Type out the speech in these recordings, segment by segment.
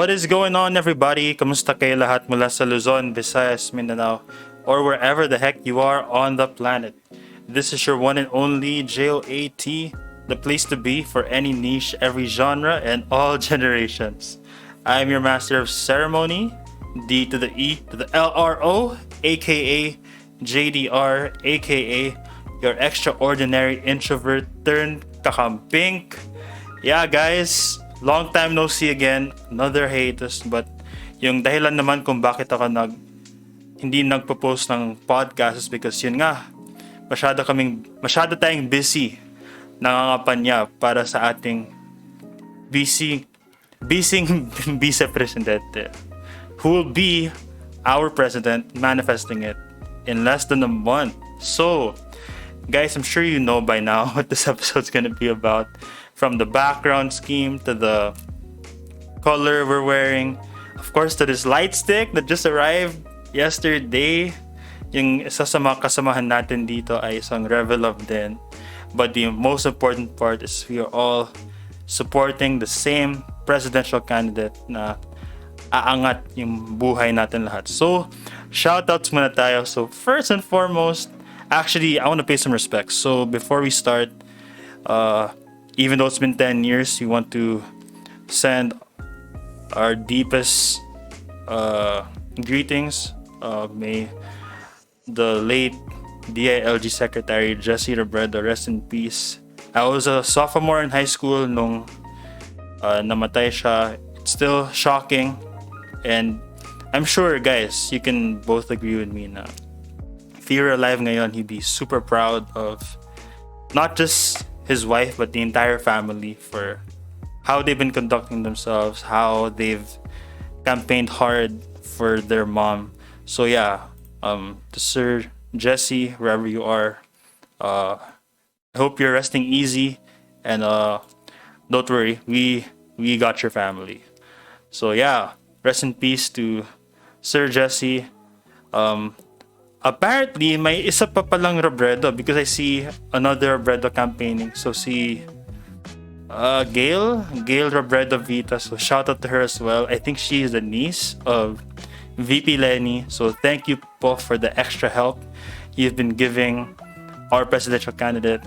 What is going on, everybody? Kamusta kayo lahat mula sa Luzon, Visayas, Mindanao, or wherever the heck you are on the planet? This is your one and only JOAT, the place to be for any niche, every genre, and all generations. I am your master of ceremony, D to the E to the LRO, aka JDR, aka your extraordinary introvert turned kakamPINK. Yeah, guys. Long time no see again, another hiatus, but yung dahilan naman kung bakit ako hindi nagpo-post ng podcast is because yun nga, masyado tayong busy nangangapanya para sa ating busy vice presidente who will be our president, manifesting it in less than a month. So, guys, I'm sure you know by now what this episode's gonna be about. From the background scheme to the color we're wearing, of course, to this light stick that just arrived yesterday. Yung isa sa mga kasamahan natin dito ay isang Revel of din. But the most important part is we are all supporting the same presidential candidate na aangat yung buhay natin lahat. So, shoutouts muna tayo. So, first and foremost, actually, I want to pay some respects. So, before we start, even though it's been 10 years, we want to send our deepest greetings. May the late DILG Secretary Jessie Robredo rest in peace. I was a sophomore in high school nung namatay siya. It's still shocking, and I'm sure, guys, you can both agree with me na if he were alive ngayon, he'd be super proud of not just his wife but the entire family for how they've been conducting themselves, how they've campaigned hard for their mom. So yeah, to Sir Jesse, wherever you are, I hope you're resting easy, and don't worry, we got your family. So yeah, rest in peace to Sir Jesse. Apparently, may isa pa palang Robredo because I see another Robredo campaigning. So si Gail Robredo Vita. So shout out to her as well. I think she is the niece of VP Lenny. So thank you po for the extra help you've been giving our presidential candidate.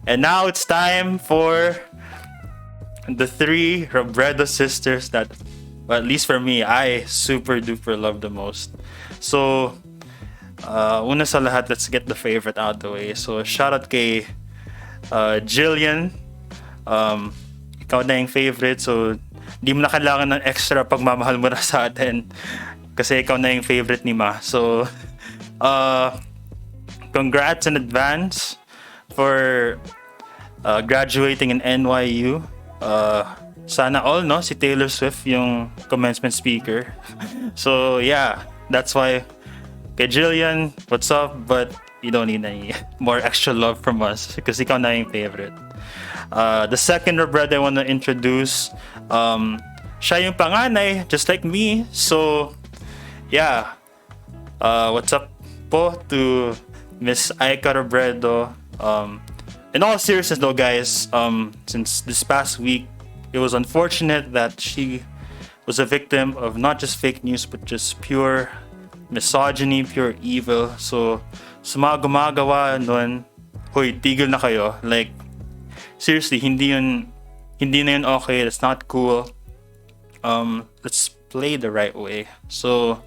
And now it's time for the three Robredo sisters that, well, at least for me, I super duper love the most. So una sa lahat, let's get the favorite out of the way. So, shoutout kay Jillian. Ikaw na yung favorite. So, di mo na kailangan ng extra pagmamahal mo na sa atin. Kasi ikaw na yung favorite ni Ma. So, congrats in advance for graduating in NYU. Sana all, no? Si Taylor Swift yung commencement speaker. So, yeah. That's why kay Jillian, what's up? But you don't need any more extra love from us because ikaw na yung favorite. The second Robredo I want to introduce, siya yung panganay, just like me. So, yeah. What's up po to Miss Ericka Robredo. In all seriousness though, guys, since this past week, it was unfortunate that she was a victim of not just fake news but just pure misogyny, pure evil. So, sa mga gumagawa nun, hoy, tigil na kayo. Like, seriously, hindi na yun okay. That's not cool. Let's play the right way. So,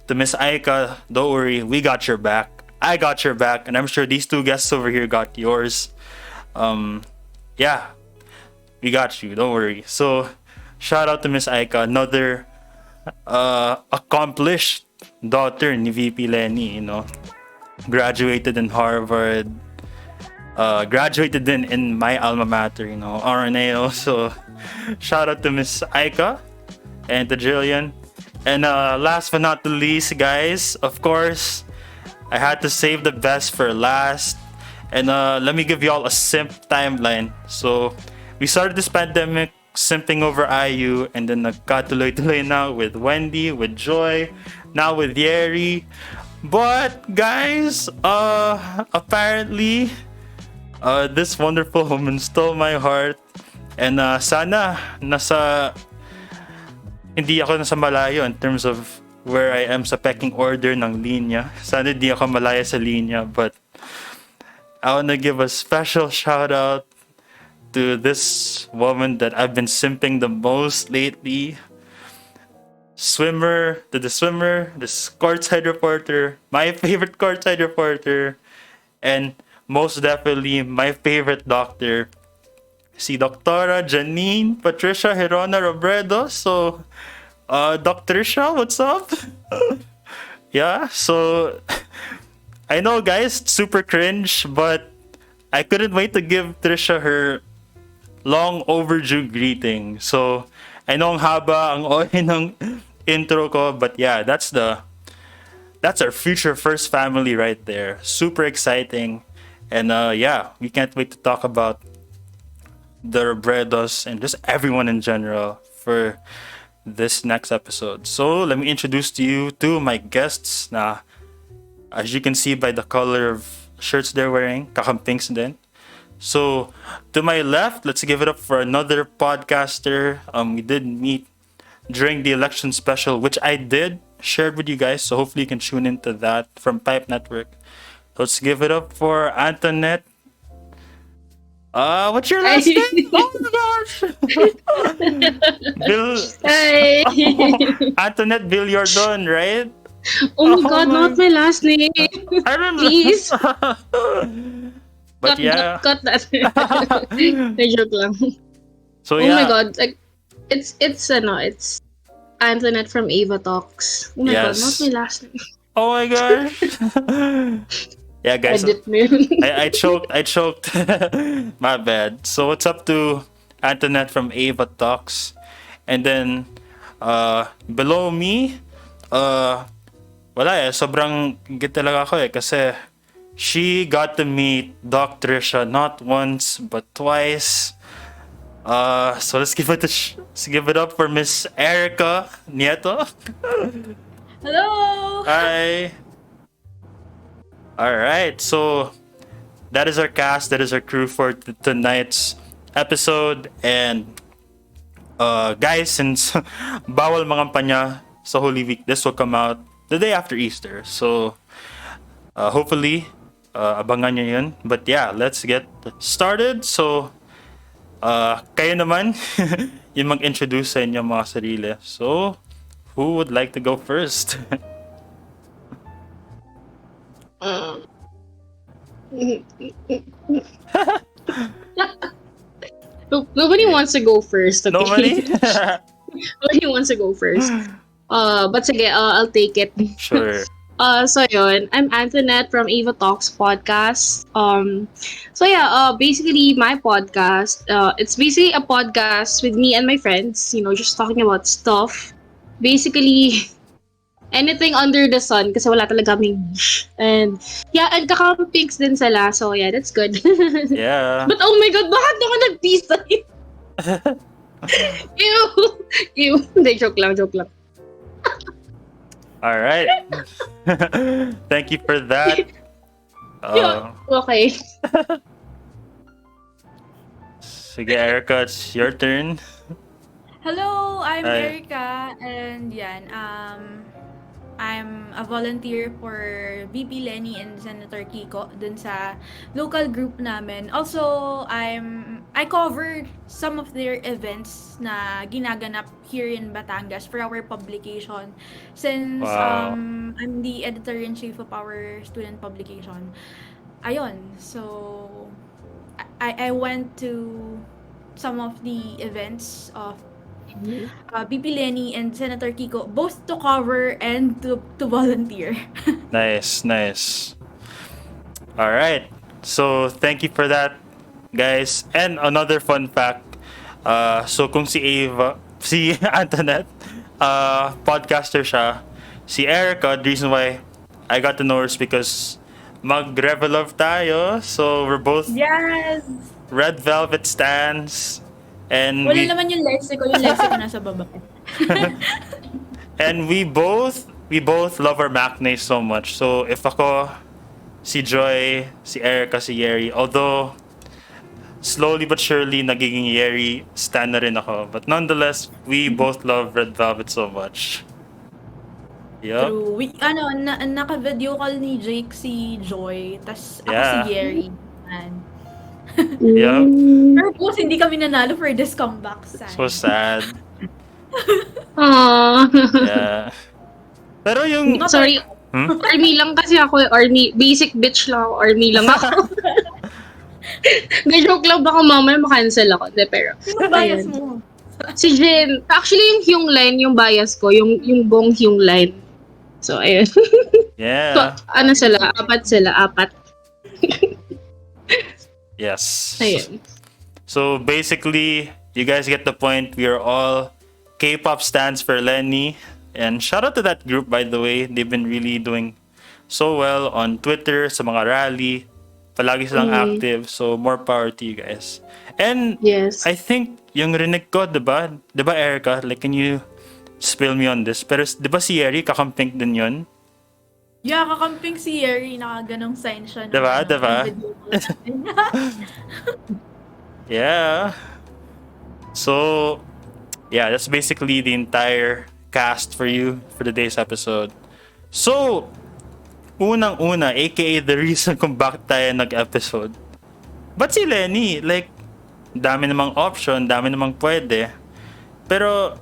to Miss Ericka, don't worry, we got your back. I got your back, and I'm sure these two guests over here got yours. Yeah, we got you, don't worry. So, shout out to Miss Ericka, another accomplished daughter ni VP Lenny, you know, graduated in Harvard, graduated din in my alma mater, you know, RNAO. So, shout out to Miss Ericka and to Jillian. And last but not the least, guys, of course, I had to save the best for last. And let me give y'all a simp timeline. So, we started this pandemic simping over IU, and then nagkatuloy-tuloy na with Wendy, with Joy, now with Yeri. But guys, apparently this wonderful woman stole my heart, and sana nasa hindi ako nasa malayo in terms of where I am sa pecking order ng linya. Sana hindi ako malaya sa linya, but I wanna give a special shout out to this woman that I've been simping the most lately. Swimmer, the courtside reporter, my favorite courtside reporter, and most definitely my favorite doctor, si Doctora Janine Patricia Herona Robredo. So, Dr. Tricia, what's up? Yeah, so I know, guys, super cringe, but I couldn't wait to give Tricia her long overdue greeting. So, I know ang haba, ang oy ng intro ko, but yeah, that's our future first family right there. Super exciting. And yeah, we can't wait to talk about the Robredos and just everyone in general for this next episode. So let me introduce to you to my guests na, as you can see by the color of shirts they're wearing, kakamPINKs din. So to my left, let's give it up for another podcaster. We did meet during the election special, which I did shared with you guys. So hopefully you can tune into that from Pipe Network. Let's give it up for Anthonette. What's your last name? Oh my gosh! Hi. Anthonette Villordon, right? Oh my God, not my last name. I don't know. Please. But yeah. Cut that. May joke lang. So Oh yeah. my God, like it's Anthonette from Ava Talks. Oh my God, not Yes. my last name. Oh my gosh. Yeah, guys. Edit mo yun. I choked. My bad. So what's up to Anthonette from Ava Talks? And then below me, wala sobrang git talaga ako kasi she got to meet Doc Tricia not once but twice. So let's give it up for Miss Ericka Nieto. Hello! Hi. All right, so that is our cast, that is our crew for tonight's episode. And guys, since bawal mangampanya sa Holy Week, this will come out the day after Easter. So hopefully, abangan nyo yun. But yeah, let's get started. So kayo naman yung mag-introduce sa inyong mga sarili. So who would like to go first? Nobody wants to go first. Okay? Nobody? Nobody wants to go first. But sige, I'll take it. Sure. So yun, I'm Anthonette from Ava Talks podcast. So yeah, basically my podcast, it's basically a podcast with me and my friends, just talking about stuff. Basically, anything under the sun kasi wala talaga kaming niche. And yeah, and kakamPINKs din sila. So yeah, that's good. Yeah. But oh my God, bakit naman nag-peace sign? Ew. Hindi, joke lang. All right. Thank you for that. Okay. Sige, Ericka, it's your turn. Hello, I'm Hi. Ericka, and yan, I'm a volunteer for VP Lenny and Senator Kiko dun sa local group namin. Also, I cover some of their events na ginaganap here in Batangas for our publication. Since Wow. I'm the editor-in-chief of our student publication. Ayun, so I went to some of the events of VP Lenny and Senator Kiko, both to cover and to volunteer. Nice. All right. So, thank you for that, guys. And another fun fact. So, kung si Anthonette, podcaster siya. Si Ericka, the reason why I got to know her is because mag-revelove tayo. So, we're both Yes! Red Velvet stans. And Wala naman yung lexiko nasa baba. And we both love our MACNA so much. So if ako, si Joy, si Ericka, si Yeri, although slowly but surely, nagiging Yeri stan na rin ako. But nonetheless, we both love Red Velvet so much. Yup. True. Naka-video call ni Jake si Joy, tas ako si Yeah. Gary. Man. Yup. Pero boss, hindi kami nanalo for this comeback. So sad. Aww. Yeah. Pero yung... Sorry. Army lang kasi ako. Army. Basic bitch lang ako. Army lang ako. Joke lang baka mamaya makancel ako. De, pero, Sino bias ayun. mo? Si Jen. Actually, yung Hyung line, yung bias ko. Yung buong Hyung line. So, ayun. So, Yeah. ano sila? Apat sila. Apat. Yes. Ayun. So basically, you guys get the point. We are all K-pop stands for Lenny. And shout out to that group, by the way. They've been really doing so well on Twitter, sa mga rally. Palagi silang active. So more power to you guys. And Yes. I think yung rinig ko, diba? Diba, Ericka? Like, can you spill me on this? Pero diba si Yeri, kakamPINK din yun? Yeah, kakamping si Yeri, nakaganong sign siya. ng Diba? ano, Diba? yung video call natin. Yeah. So, yeah, that's basically the entire cast for you for today's episode. So, unang-una, aka the reason kung bakit tayo nag-episode. Ba't si Lenny? Like, dami namang option, dami namang pwede. Pero,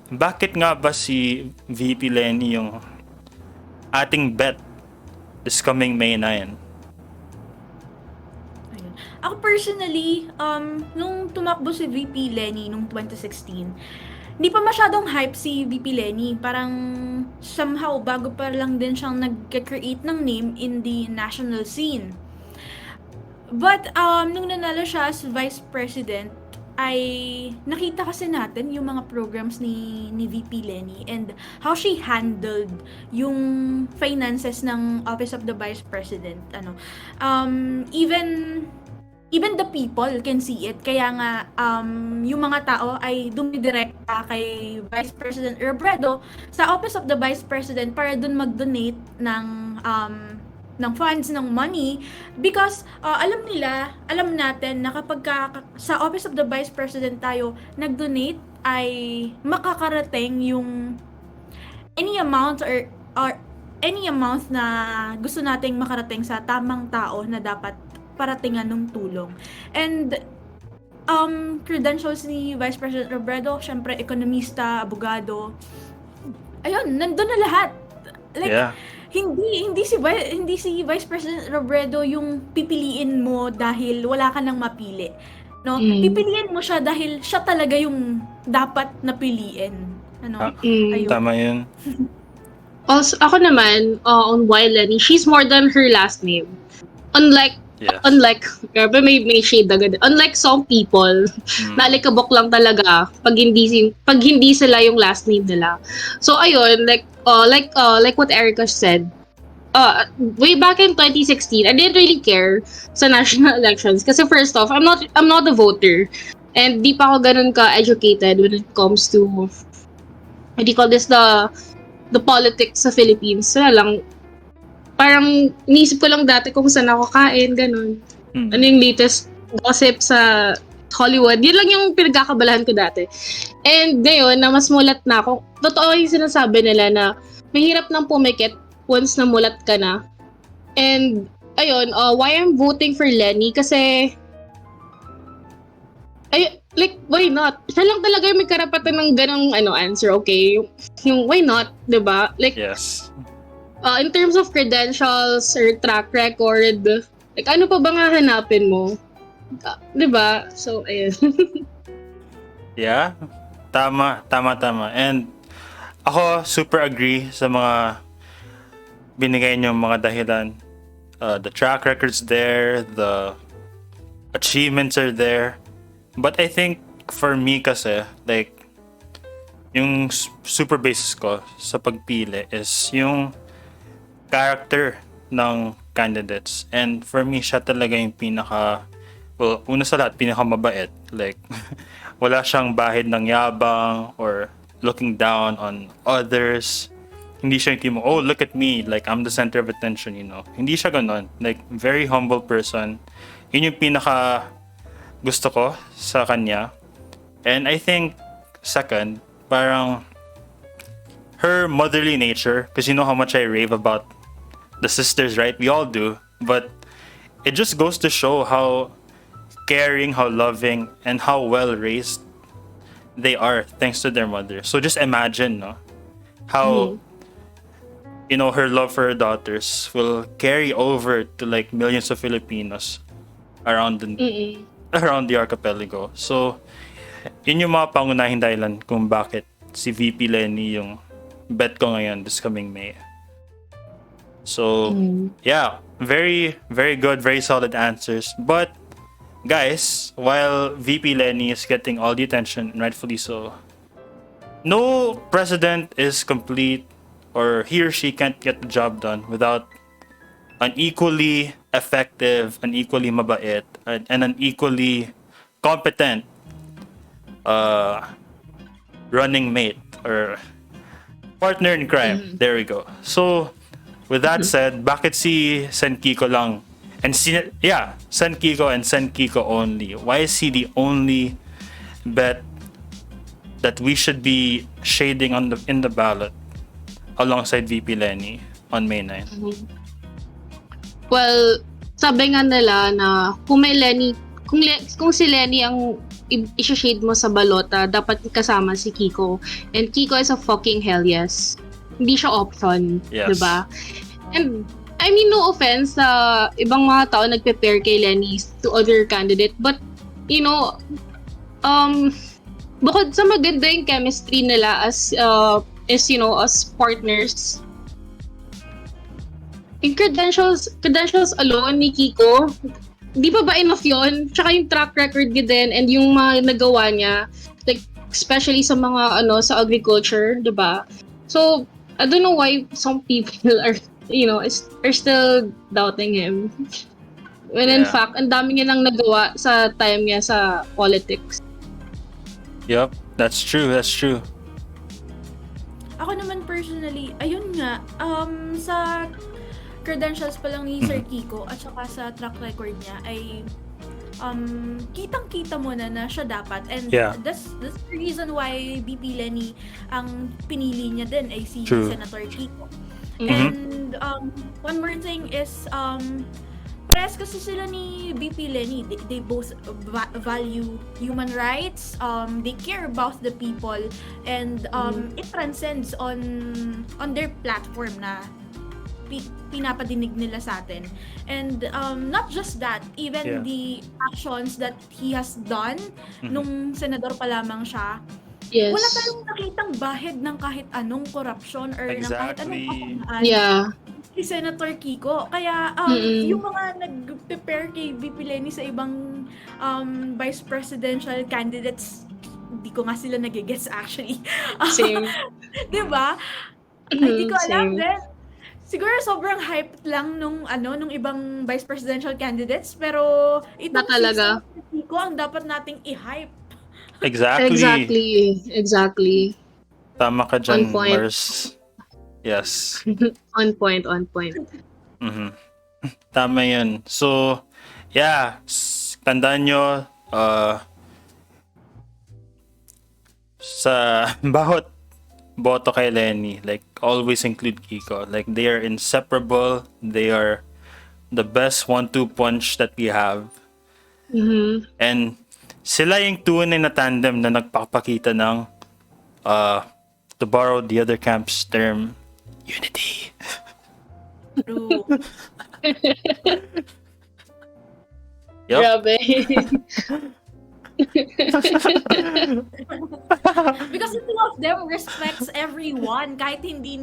bakit nga ba si VP Lenny yung ating bet this coming May 9? Ayun. Ako personally, nung tumakbo si VP Lenny nung 2016, hindi pa masyadong hype si VP Lenny. Parang somehow bago pa lang din siyang nag-create ng name in the national scene. But nung nanalo siya as Vice President, ay nakita kasi natin yung mga programs ni VP Lenny and how she handled yung finances ng Office of the Vice President. Even the people can see it. Kaya nga, yung mga tao ay dumidirekta kay Vice President Robredo sa Office of the Vice President para dun mag-donate ng funds, ng money, because alam natin na kapag sa Office of the Vice President tayo nag-donate ay makakarating yung any amount or any amount na gusto nating makarating sa tamang tao na dapat paratingan ng tulong. And credentials ni Vice President Robredo, syempre ekonomista, abogado, ayun, nandun na lahat. Like, Yeah. hindi si Vice President Robredo yung pipiliin mo dahil wala ka nang mapili. No? Pipiliin mo siya dahil siya talaga yung dapat napiliin. Ayun. Tama yun. Also, ako naman, on why Lenny, she's more than her last name. Unlike, grabe may shade agad. Unlike some people, nalikabok lang talaga pag hindi sila yung last name nila. So ayun, like what Ericka said, way back in 2016, I didn't really care sa national elections kasi first off, I'm not a voter and di pa ako ganun ka-educated when it comes to what do you call this, the politics sa Philippines. Wala lang, parang inisip ko lang dati kung saan ako kain, ganun. Ano yung latest gossip sa Hollywood. Yun lang yung pinagkakabalahan ko dati. And ngayon, na mas mulat na ako, totoo yung sinasabi nila na mahirap nang pumikit once na mulat ka na. And ayun, why I'm voting for Lenny kasi like, why not? Siya lang talaga yung may karapatan ng ganong answer, okay? Yung why not, diba? Like, Yes. In terms of credentials or track record, like ano pa bang hahanapin mo? Diba? So, ayun. Yeah. Tama. And ako super agree sa mga binigay niyong mga dahilan. The track record's there, the achievements are there. But I think for me kasi, like, yung super basis ko sa pagpili is yung character ng candidates. And for me, siya talaga yung una sa lahat, pinakamabait. Like, wala siyang bahid ng yabang or looking down on others. Hindi siya yung tipo, oh, look at me, like, I'm the center of attention, you know. Hindi siya ganon. Like, very humble person. Yun yung gusto ko sa kanya. And I think, second, parang her motherly nature, because you know how much I rave about the sisters, right? We all do. But it just goes to show how caring, how loving, and how well raised they are thanks to their mother. So just imagine, no, how you know her love for her daughters will carry over to like millions of Filipinos around the archipelago. So yun yung mga pangunahing dahilan kung bakit si VP Lenny yung bet ko ngayon this coming May. So yeah, very very good, very solid answers. But guys, while VP Lenny is getting all the attention, and rightfully so, no president is complete, or he or she can't get the job done without an equally effective, an equally mabait, and an equally competent running mate or partner in crime. There we go. So, with that said, bakit si Sen Kiko lang? And Sen Kiko and Sen Kiko only. Why is he the only bet that we should be shading in the ballot alongside VP Lenny on May 9? Well, sabi nga nila na kung may Lenny, kung si Lenny ang i-shade mo sa balota, dapat kasama si Kiko. And Kiko is a fucking hell yes. Hindi siya option, Yes. diba? And I mean, no offense sa ibang mga tao nagpe-pair kay Lenny to other candidate, but you know, bukod sa maganda yung chemistry nila as partners, yung credentials alone ni Kiko, di ba enough yun? Tsaka yung track record niya din and yung mga nagawa niya, like especially sa mga sa agriculture, di ba? So I don't know why some people are still doubting him. When in fact, ang dami niya nang nagawa sa time niya sa politics. Yep, that's true. Ako naman personally, ayun nga, sa credentials pa lang ni Sir Kiko at saka sa track record niya ay kitang-kita mo na siya dapat, and that's the reason why VP Lenny ang pinili niya din ay si Senator Kiko. And one more thing is press kasi sila ni VP Lenny, they both value human rights, they care about the people, and it transcends on their platform na pinapadinig nila sa atin. And not just that, even the actions that he has done nung senador pa lamang siya, wala tayong nakitang bahid ng kahit anong korupsyon or ng kahit anong kasamaan si Senator Kiko. Kaya yung mga nag-prepare kay VP Lenny sa ibang vice presidential candidates, hindi ko nga sila nagigets actually. Same. Diba? Hindi ko alam din. Siguro sobrang hype lang nung ibang vice presidential candidates, pero itong si Senator Kiko ang dapat nating i-hype. Exactly. Tama ka dyan, On point. Mars. Yes. On point. Tama yun. So, yeah. Tandaan nyo, sa bawat boto kay Lenny, like, always include Kiko. Like, they are inseparable. They are the best 1-2 punch that we have. And sila yung tunay na tandem na nagpapakita ng to borrow the other camp's term, unity. True. Yep. Grabe. Because the two of them respects everyone kahit hindi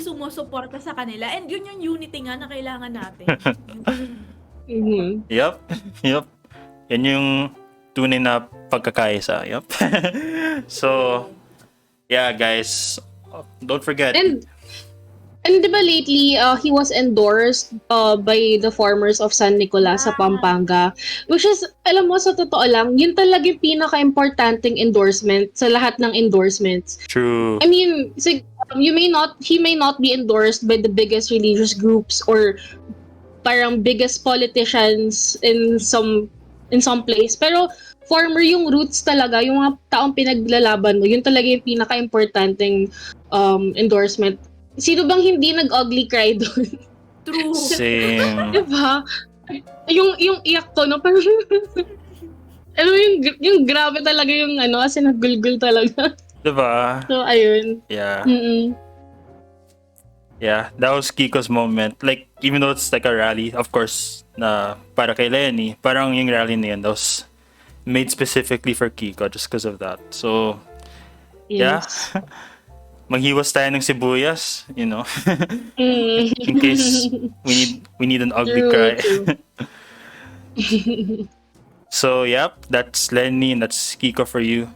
sumusuporta sa kanila, and yun yung unity nga na kailangan natin. Yep. Yan yung tunay na pagkakaisa. Yep. So, yeah, guys, don't forget. And di ba lately, he was endorsed by the farmers of San Nicolas sa Pampanga. Which is, alam mo, sa totoo lang, yun talaga yung pinaka-importanting endorsement sa lahat ng endorsements. True. I mean, he may not be endorsed by the biggest religious groups or parang biggest politicians in some in some place. Pero former yung roots talaga, yung mga taong pinaglalaban mo, yun talaga yung pinaka-importanting endorsement. Sino bang hindi nag-ugly cry doon? True. Same. Diba? Yung iyak ko, no? Parang, ano yung grabe talaga yung ano, kasi nagulgul talaga. Diba? So, ayun. Yeah. Mm-mm. Yeah, that was Kiko's moment. Like, even though it's like a rally, of course, na para kay Lenny, parang yung rally na yun, that was made specifically for Kiko just because of that. So, yeah. Yes. Maghiwas tayo ng sibuyas, you know, Mm. in case we need an ugly True, cry. true. So, yep, that's Lenny and that's Kiko for you.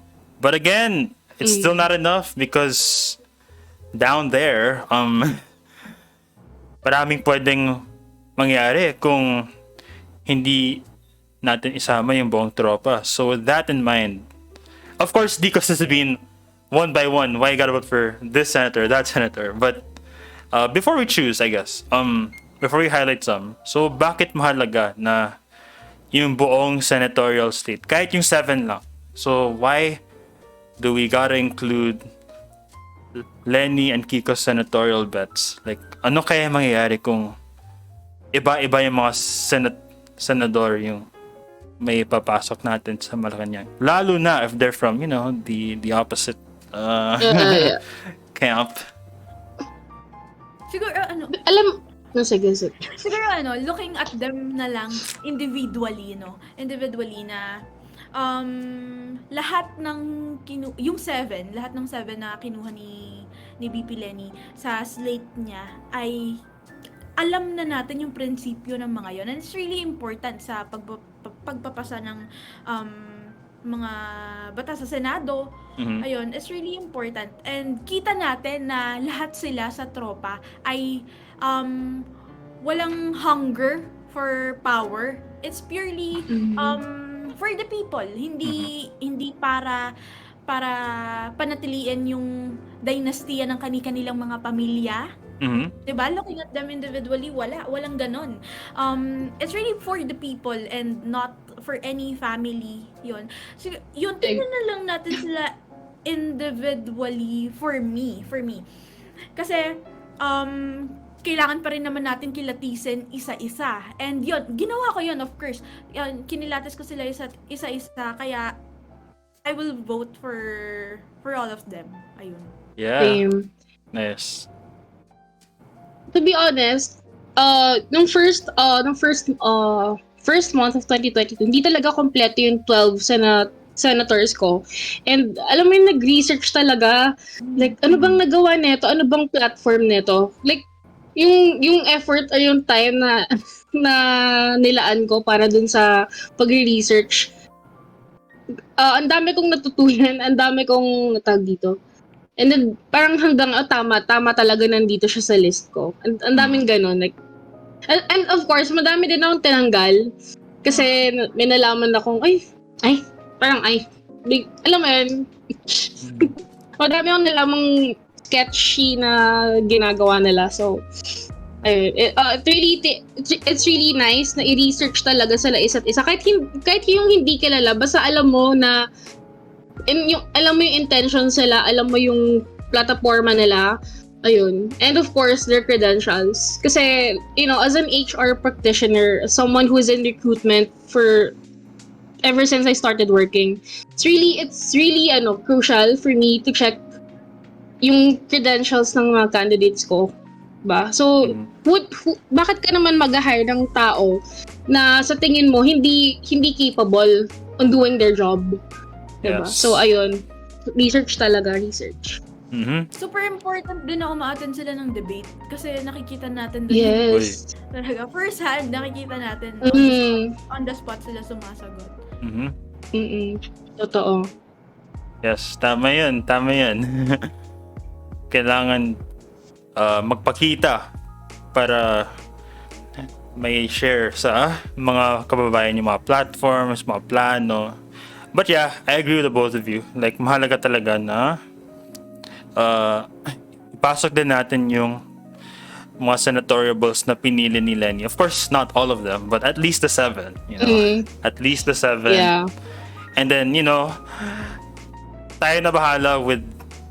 But again, it's still not enough because down there, maraming pwedeng mangyari kung hindi natin isama yung buong tropa. So with that in mind, of course, di ko sasabihin one by one why you gotta vote for this senator, that senator. But before we choose, I guess, before we highlight some, so bakit mahalaga na yung buong senatorial slate, kahit yung 7 lang. So why do we gotta include Lenny and Kiko's senatorial bets? Like, ano kaya mangyayari kung iba-iba yung mga senador yung may papasok natin sa Malacanang? Lalo na if they're from, you know, the opposite Yeah. camp. Siguro, Alam, no, sige. siguro looking at them na lang individually, no? Individually na lahat ng lahat ng 7 na kinuha ni BP Lenny sa slate niya ay alam na natin yung prinsipyo ng mga yon. And it's really important sa pagpapasa ng mga batas sa Senado. Mhm. Ayun, it's really important. And kita natin na lahat sila sa tropa ay walang hunger for power. It's purely for the people. Hindi para panatiliin yung dynastiya ng kani-kanilang mga pamilya. Mhm. Diba? Looking at them individually, walang ganon. It's really for the people and not for any family. Yun. So, yun, tingnan na lang natin sila individually for me. Kasi, kailangan pa rin naman natin kilatisin isa-isa. And yun, ginawa ko yun, of course. Yun, kinilatis ko sila isa-isa, kaya I will vote for all of them. Ayun. Yeah. Same. Nice. To be honest, nung first month of 2022, hindi talaga kompleto yung 12 senators ko. And alam mo yung nag-research talaga, like, ano bang nagawa nito? Ano bang platform nito? Like, yung effort or yung time na nilaan ko para dun sa pag-research, ang dami kong natutunan, ang dami kong tawag dito. And then, parang hanggang, tama talaga nandito siya sa list ko. Ang daming ganun. Like, and of course, madami din akong tinanggal. Kasi may nalaman akong, alam mo yun, madami akong nalamang sketchy na ginagawa nila. So, ayun. It's really nice na i-research talaga sila isa't isa. Kahit yung hindi kilala, basta alam mo na alam mo yung intention sila, alam mo yung plataforma nila, ayun. And of course, their credentials. Kasi, you know, as an HR practitioner, someone who is in recruitment for ever since I started working, it's really crucial for me to check yung credentials ng mga candidates ko. Ba? So, bakit ka naman mag-hire ng tao na sa tingin mo hindi capable on doing their job? Diba? Yes. So, ayun. Research talaga. Mhm. Super important din na umaattend sila ng debate kasi nakikita natin doon Yes. talaga first hand nakikita natin on the spot sila sumasagot. Mhm. Totoo. Yes, tama yun. Kailangan magpakita para may share sa mga kababayan yung mga platforms, mga plano. But yeah, I agree with the both of you. Like, mahalaga talaga na ipasok din natin yung mga senatoriables na pinili ni Lenny. Of course, not all of them, but at least the 7. At least the 7. Yeah. And then, tayo na bahala with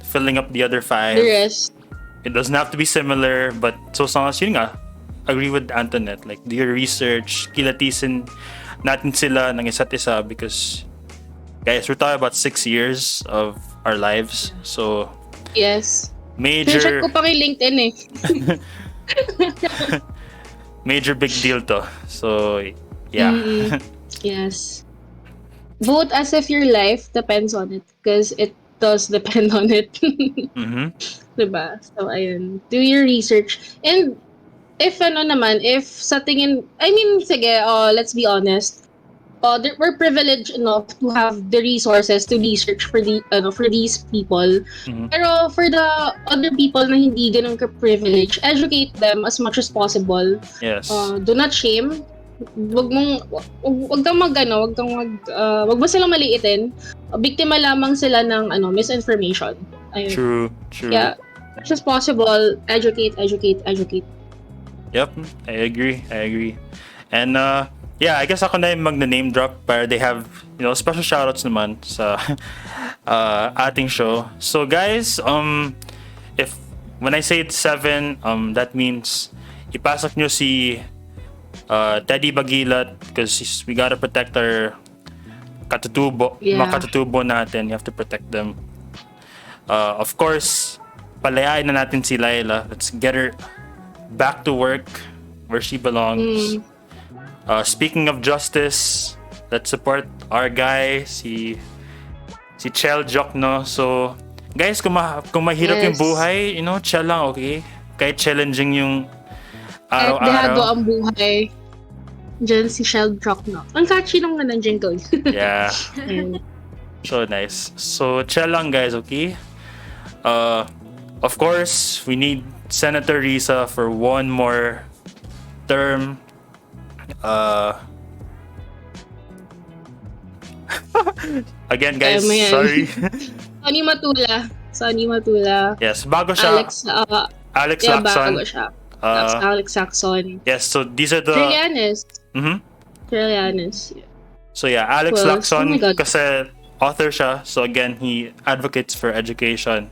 filling up the other 5. The rest. It doesn't have to be similar, but so long as yun nga, agree with Anthonette. Like, do your research, kilatisin natin sila ng isa't isa because, guys, we're talking about 6 years of our lives. So, Yes. major... Check ko pa kay LinkedIn eh. major big deal to. So, yeah. Yes. Vote as if your life depends on it because it does depend on it. Diba? So, ayun. Do your research. And if sa tingin, sige, let's be honest. We're privileged enough to have the resources to research for these people. Pero for the other people na hindi ganun ka-privilege, educate them as much as possible. Yes. Do not shame. Wag mo silang maliitin. Biktima lamang sila ng misinformation. Ayun. True. Yeah, as much as possible, educate. Yep, I agree. And yeah, I guess ako na yung mag-name drop para they have, special shoutouts naman sa ating show. So guys, when I say it's 7, that means ipasok nyo si Teddy Bagilat because we gotta protect our katutubo. Yeah. Mga katutubo natin, you have to protect them. Of course, palayain na natin si Laila. Let's get her back to work where she belongs. Speaking of justice, let's support our guy, si Chel Jock, no? So, guys, kung mahirap yung buhay, chill lang, okay? Kahit challenging yung Kahit dehado araw-araw. ang buhay. Diyan si Shell Truck, no? Ang catchy nung ng jingle. Yeah. Ayun. So nice. So chill lang, guys, okay? Of course, we need Senator Risa for one more term. Again, guys, Kaya mo yan. sorry. Sonny Matula. Yes, bago siya. Alex yeah, Lacson. bago siya. Alex Saxon. Yes, so these are the... Trillanes. Mhm. Trillanes. Yeah. So yeah, Alex Well, Lacson, oh my God. kasi author siya. So again, he advocates for education.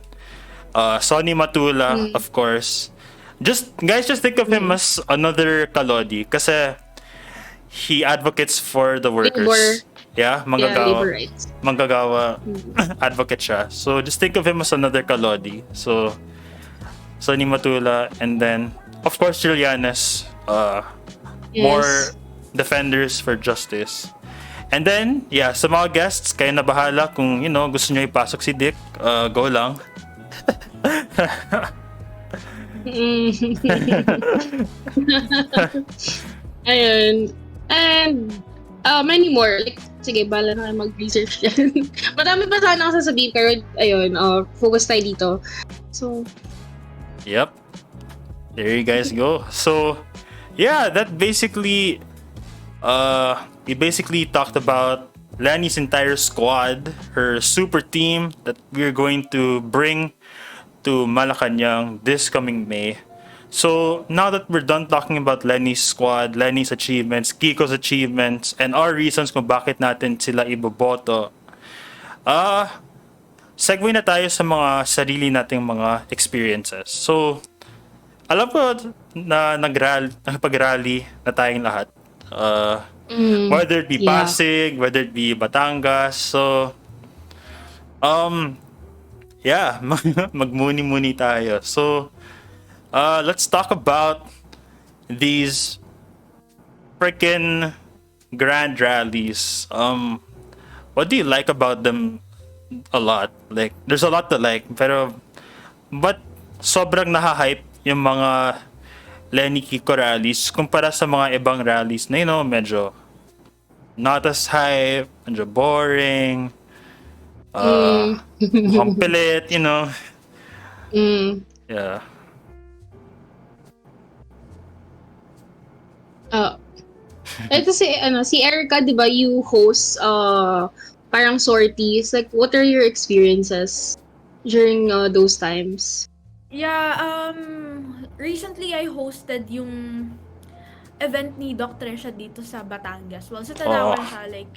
Sonny Matula, of course. Just think of him as another Kalodi kasi he advocates for the workers. Labor. Yeah, Yeah, labor rights. manggagawa advocate siya. So just think of him as another Kalodi. So Sonny Matula, and then of course Trillanes, Yes. more defenders for justice. And then, yeah, sa mga guests, kayo na bahala kung, gusto nyo ipasok si Dick, go lang. Ayun. And many more. Like, sige, bala na kayo mag-research dyan. Madami pa sana ako sasabihin, pero ayun, focus tayo dito. So, Yep. There you guys go. So, yeah, that basically, we basically talked about Lani's entire squad, her super team that we're going to bring to Malacanang this coming May. So, now that we're done talking about Lenny's squad, Lenny's achievements, Kiko's achievements, and our reasons kung bakit natin sila iboboto, segue na tayo sa mga sarili nating mga experiences. So, alam ko na nakapag-rally na tayong lahat. Whether it be yeah. Pasig, whether it be Batangas. So, yeah, magmuni-muni tayo. So, let's talk about these freaking grand rallies. What do you like about them? A lot. Like, there's a lot to like. But sobrang nahahype yung mga Lenny Kiko rallies kumpara sa mga ibang rallies na, medyo not as hype, medyo boring, mukhang pilit, Yeah. Ito si Ericka, 'di ba, you host parang sorties. Like, what are your experiences during those times? Yeah, recently I hosted yung event ni Doc Tricia dito sa Batangas. Well, sa Tanawan siya, like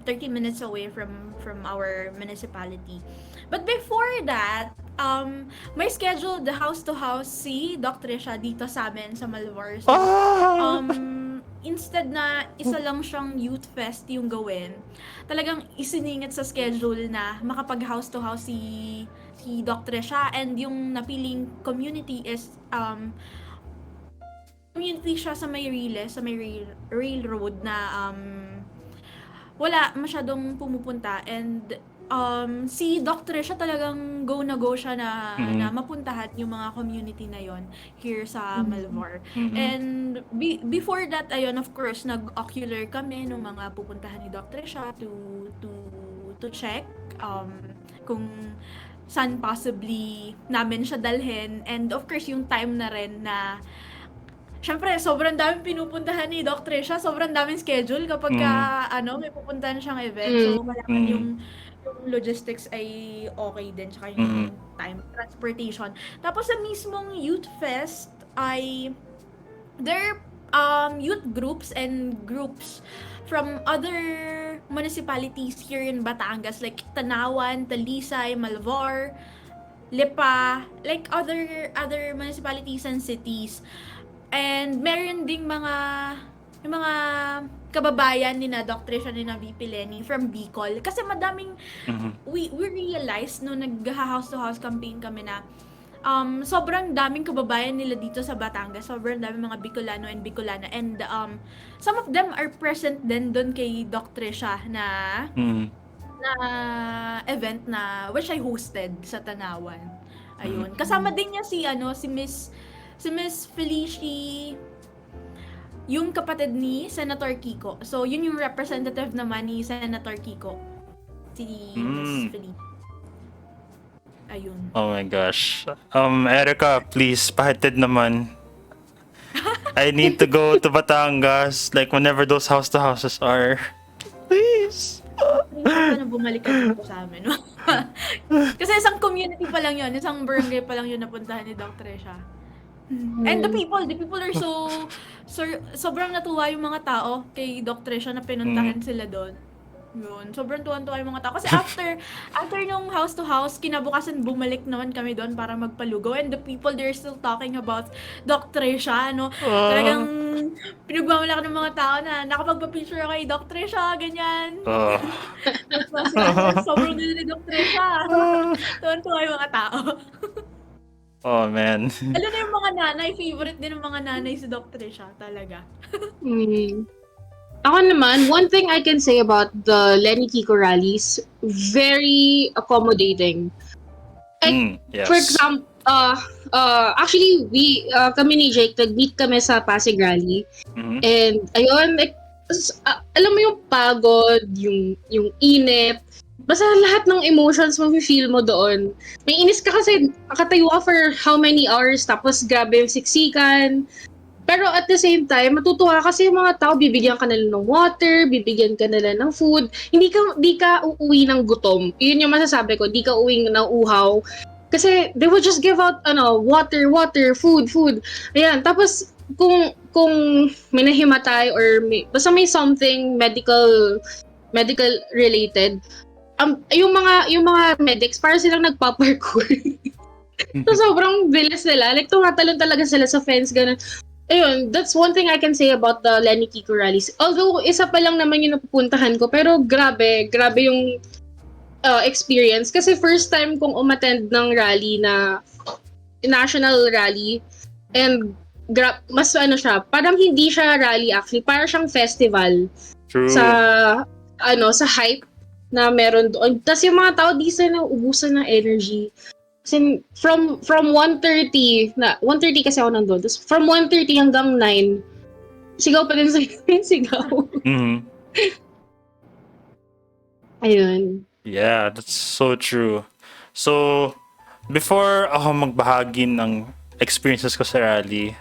30 minutes away from our municipality. But before that, may scheduled the house-to-house si Doc Tricia dito sa amin sa Malvar. So, instead na isa lang siyang youth fest yung gawin, talagang isiningit sa schedule na makapag house-to-house si Doc Tricia, and yung napiling community is community siya sa may Riles, sa may railroad na wala masyadong pumupunta, and si Dr. siya talagang go na go siya na mapuntahan yung mga community na yon here sa Malvar. And before that, ayun, of course, nag-ocular kami nung mga pupuntahan ni Dr. siya to check kung saan possibly namin siya dalhin, and of course yung time na rin na syempre, sobrang daming pinupuntahan ni Doc Tricia, sobrang daming schedule kapag may pupuntahan siyang event. So, malaman yung logistics ay okay din, tsaka yung time, transportation. Tapos, sa mismong Youth Fest ay there youth groups and groups from other municipalities here in Batangas, like Tanawan, Talisay, Malvar, Lipa, like other municipalities and cities. And meron ding yung mga kababayan ni na Dr. Tricia, ni na VP Lenny from Bicol. Kasi madaming, we realized no nag-house to house campaign kami na sobrang daming kababayan nila dito sa Batangas. Sobrang daming mga Bicolano and Bicolana. And some of them are present din doon kay Dr. Tricia na event na which I hosted sa Tanawan. Ayun. Kasama din niya si Miss Felici, yung kapatid ni Senator Kiko. So, yun yung representative naman ni Senator Kiko. Si Miss Felici. Ayun. Oh my gosh. Ericka, please, pahatid naman. I need to go to Batangas, like whenever those house-to-houses are. Please. Sana bumalik ka dito sa amin. Kasi isang community pa lang yun, isang barangay pa lang yun napuntahan ni Dr. Tricia. And the people are so sobrang natuwa yung mga tao kay Dr. Tricia na pinuntahan sila doon. Yun, sobrang tuwan-tuwa yung mga tao. Kasi after nung house to house, kinabukasan bumalik naman kami doon para magpalugaw, and the people, they're still talking about Dr. Tricia, no? Talagang pinagmamalaki ng mga tao na nakapagpa-picture ako kay Dr. Tricia, ganyan. Sobrang nila ni Dr. Tricia. Tuwan-tuwa yung mga tao. Oh, man. Alam na yung mga nanay, favorite din ng mga nanay si Dr. Tricia, talaga. Ako naman, one thing I can say about the Lenny Kiko rallies, very accommodating. Like, Yes. for example, actually, kami ni Jake, nag-meet kami sa Pasig Rally. And, ayun, like, alam mo yung pagod, yung inip, basta lahat ng emotions mo feel mo doon. May inis ka kasi nakatayo ka for how many hours, tapos grabe yung siksikan. Pero at the same time, matutuwa kasi yung mga tao, bibigyan ka nila ng water, bibigyan ka nila ng food. Hindi ka uuwi ng gutom. Yun yung masasabi ko, di ka uuwi ng uhaw. Kasi they would just give out water, food. Ayan, tapos kung may nahimatay or basta may something medical related, yung mga medics para silang nagpa-parkour. So sobrang bilis nila. Like tumatalon talaga sila sa fence, ganun. Ayun, that's one thing I can say about the Lenny Kiko rallies. Although isa pa lang naman yung napupuntahan ko, pero grabe yung experience. Kasi first time kong umattend ng rally na national rally, and mas siya, parang hindi siya rally actually, parang siyang festival. True. Sa hype na meron doon. Tapos yung mga tao di sila ubusan ng energy. Kasi from 1:30 kasi ako nandun. Tapos from 1:30 hanggang 9, sigaw pa din sigaw. Ayun. Yeah, that's so true. So, before ako magbahagi ng experiences ko sa rally,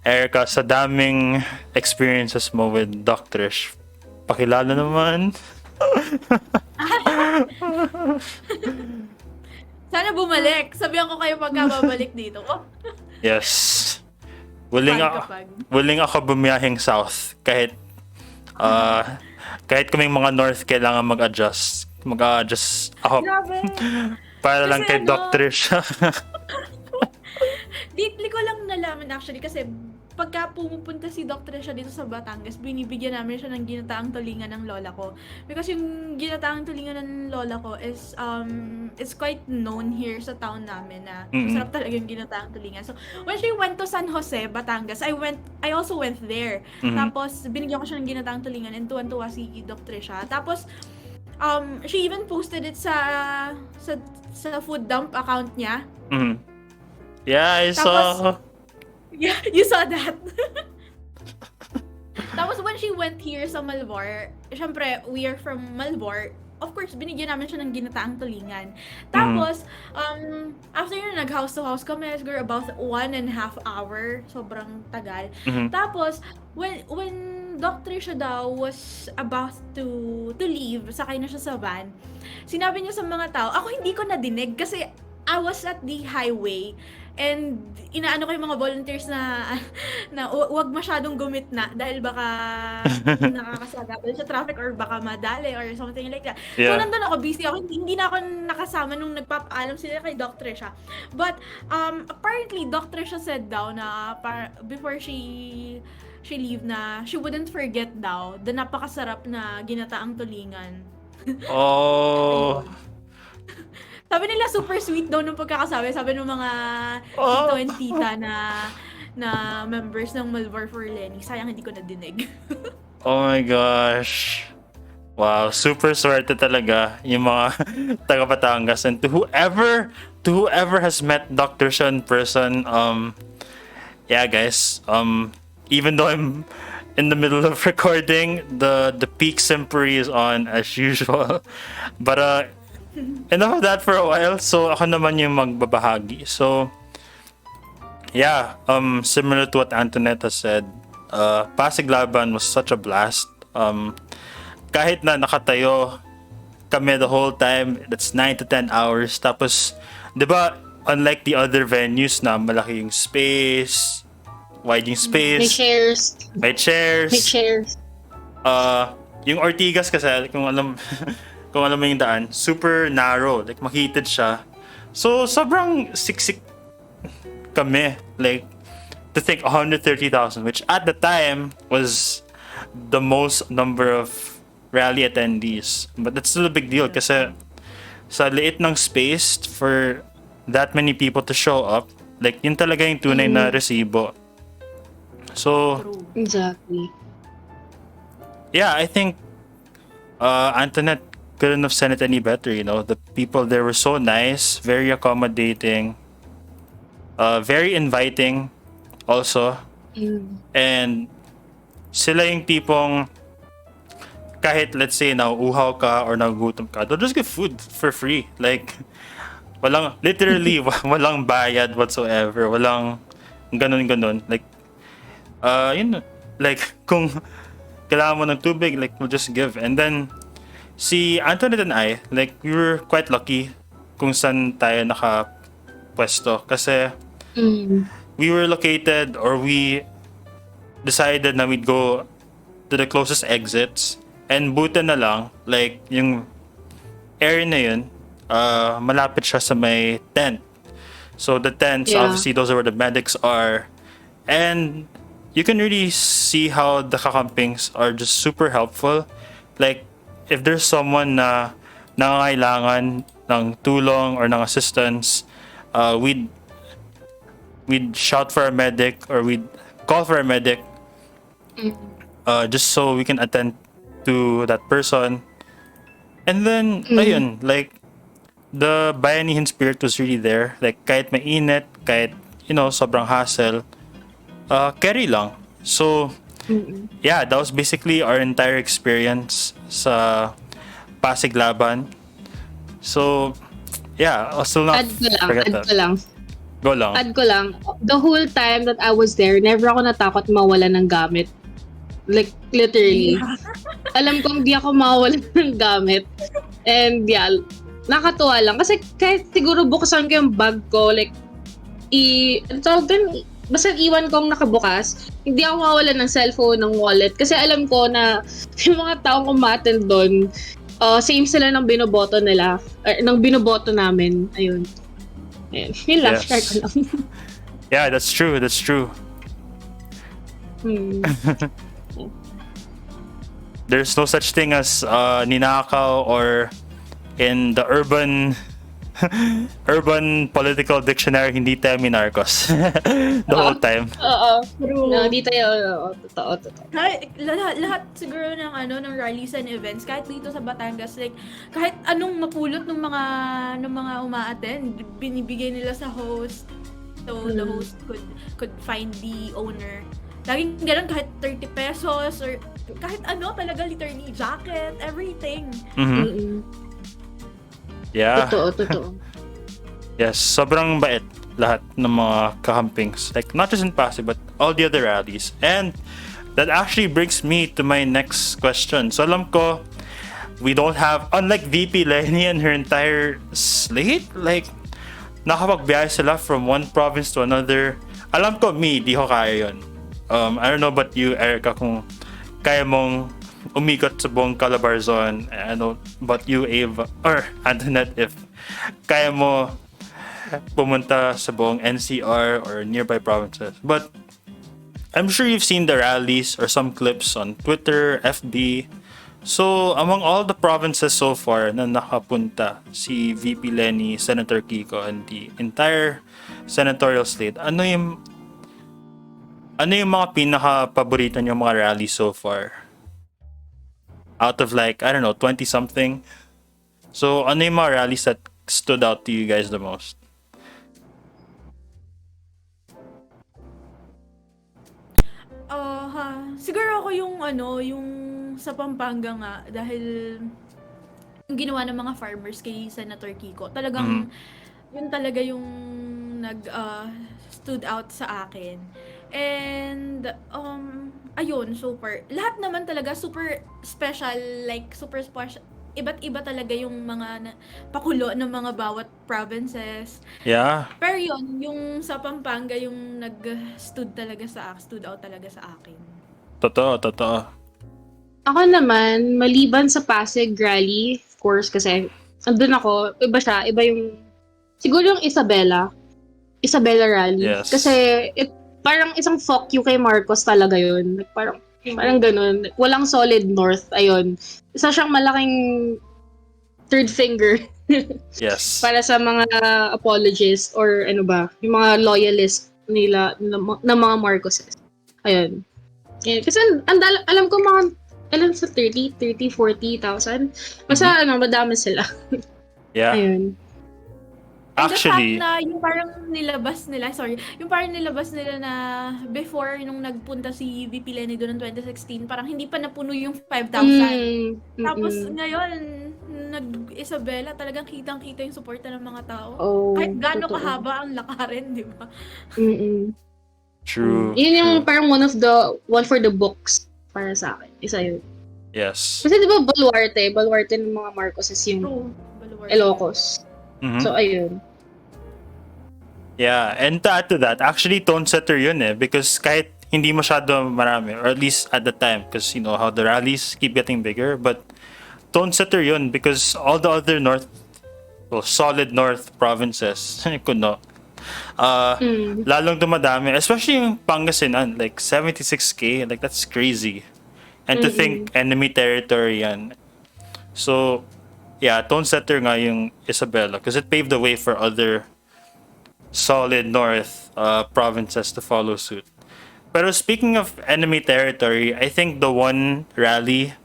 Ericka, sa daming experiences mo with Doctorish, pakilala naman. Sana bumalik. Sabihan ko kayo pagka babalik dito. Oh, Yes. Willing kapag. ako bumiyaheng south kahit kahit kaming mga north kailangan mag-adjust. Mag-adjust ako Grabe. para lang Kasi kay ano, Dr. siya. Deeply ko lang nalaman actually kasi pagka pumupunta si Dr. siya dito sa Batangas, binibigyan namin siya ng ginataang tulingan ng lola ko. Because yung ginataang tulingan ng lola ko is quite known here sa town namin na masarap talaga yung ginataang tulingan. So, when she went to San Jose, Batangas, I also went there. Tapos, binigyan ko siya ng ginataang tulingan and tuwan-tuwa si Dr. siya. Tapos, she even posted it sa food dump account niya. Yeah, I saw. Yeah, you saw that. Tapos when she went here sa Malvar, syempre, we are from Malvar, of course, binigyan namin siya ng ginataang tulingan. Tapos, after yun, nag-house to house kami, siguro about 1.5 hour, sobrang tagal. Tapos, when Dr. siya daw was about to leave, sakay na siya sa van, sinabi niya sa mga tao, ako hindi ko nadinig kasi I was at the highway and inaano ko yung mga volunteers na wag masyadong gumitna dahil baka nakakasagabal sa traffic or baka madali or something like that. Yeah. So nandun ako, busy ako, hindi na ako nakasama nung nagpapaalam sila kay Dr. siya. But apparently Dr. siya said daw na before she leave na she wouldn't forget daw the napakasarap na ginataang tulingan. Oh. Sabi nila super sweet daw nung pagkakasabi. Sabi ng mga tito and tita na members ng Malvar for Lenny. Sayang hindi ko nadinig. Oh my gosh. Wow, super swerte talaga yung mga taga Batangas. And to whoever has met Dr. Sean in person, yeah guys, even though I'm in the middle of recording, the peak simpery is on as usual. But enough of that for a while. So ako naman yung magbabahagi. So yeah, similar to what Anthonette has said, Pasig Laban was such a blast. Kahit na nakatayo kami the whole time, that's 9 to 10 hours. Tapos, di ba, unlike the other venues na malaki yung space, wide yung space, may chairs. Yung Ortigas kasi, kung alam mo yung daan, super narrow, like makitid siya. So sobrang siksik kami, like to think 130,000, which at the time was the most number of rally attendees. But that's still a big deal kasi sa liit ng space for that many people to show up, like yun talaga yung tunay na resibo. So Exactly. yeah, I think Anthonette couldn't have said it any better. You know, the people there were so nice, very accommodating, very inviting also. And sila yung tipong kahit let's say nauuhaw ka or nagugutom ka, they'll just give food for free. Like literally walang bayad whatsoever, walang ganun. Like like kung kailangan mo ng tubig, like we'll just give. And then si Anthonette and I, like we were quite lucky kung saan tayo nakapwesto kasi we were located, or we decided na we'd go to the closest exits, and buta na lang, like yung area na yun, malapit siya sa may tent. So the tents, obviously those are where the medics are, and you can really see how the kakamPINKs are just super helpful. Like if there's someone na nangangailangan ng tulong or ng assistance, we'd shout for a medic, or we'd call for a medic, just so we can attend to that person. And then ayun, like the bayanihan spirit was really there. Like kahit mainit, kahit sobrang hassle, carry lang. So yeah, that was basically our entire experience sa Pasig Laban. So yeah, I'll still not forget that. Go lang. Add ko lang, the whole time that I was there, never ako natakot mawala ng gamit. Like, literally. Alam kong di ako mawala ng gamit. And yeah, nakakatuwa lang. Kasi kahit siguro buksan ko yung bag ko, like, basta iwan kong nakabukas, hindi ako mawalan ng cellphone, ng wallet. Kasi alam ko na yung mga taong umattend doon, same sila ng binoboto nila, ng binoboto namin. Ayun. Yun lang, Yes. share ko lang. Yeah, that's true. There's no such thing as ninakaw, or in the urban political dictionary, hindi tayo minarkos the whole time. Oo. True. No, di tayo, totoo. Lahat siguro ng rallies and events, kahit dito sa Batangas, like kahit anong mapulot ng mga umaattend, binibigay nila sa host. So the host could find the owner. Laging ganun, kahit 30 pesos or kahit talaga, literally jacket, everything. Yeah. Totoo. Yes, sobrang bait lahat ng mga kakamPINKs. Like, not just in Pasig, but all the other rallies. And that actually brings me to my next question. So alam ko, we don't have, unlike VP Lenny and her entire slate, like, nakapagbiyahe sila from one province to another. Alam ko, di ko kaya yun. I don't know about you, Ericka, kung kaya mong umikot sa buong Calabarzon. I know about you, Ava, or Anthonette, if kaya mo pumunta sa buong NCR or nearby provinces. But I'm sure you've seen the rallies or some clips on Twitter, FB. So, among all the provinces so far na nakapunta si VP Lenny, Senator Kiko, and the entire senatorial slate, ano yung mga pinaka-paborito niyong mga rallies so far? Out of like, I don't know, 20-something. So, ano yung mga rallies that stood out to you guys the most? Siguro ako yung sa Pampanga nga, dahil yung ginawa ng mga farmers kay Senator Kiko, talagang yun talaga yung stood out sa akin. And ayun, lahat naman talaga super special, like super special, iba't iba talaga yung mga pakulo ng mga bawat provinces. Yeah. Pero yun, yung sa Pampanga yung stood out talaga sa akin. Totoo. Ako naman, maliban sa Pasig rally, of course, kasi andun ako, iba yung, siguro yung Isabela rally. Yes. Kasi, parang isang fuck you kay Marcos talaga yun. Like, parang ganun. Walang solid north, ayun. Isa siyang malaking third finger. Yes. Para sa mga apologists or yung mga loyalist nila ng mga Marcoses. Ayun. Kasi alam ko mga sa 40,000. Basta madami sila. Yeah. Ayun. And Actually, the fact na yung parang nilabas nila na before nung nagpunta si VP Lenny doon ng 2016, parang hindi pa napuno yung 5,000. Tapos ngayon, nag-Isabela, talagang kitang-kita yung suporta ng mga tao. Kahit gaano kahaba ang lakarin, di ba? True. Yun yung parang one for the books para sa akin. Isa yun. Yes. Kasi di ba Baluarte ng mga Marcoses yung Ilocos. So, ayun. Yeah, and to add to that, actually tone setter yun because kahit hindi masyado marami, or at least at the time, because you know how the rallies keep getting bigger, but tone setter yun because all the other solid north provinces, kuno, lalong dumadami, especially yung Pangasinan, like 76K, like that's crazy. And to think enemy territory yan. So, yeah, tone setter nga yung Isabela because it paved the way for other solid north provinces to follow suit. Pero speaking of enemy territory, I think the one rally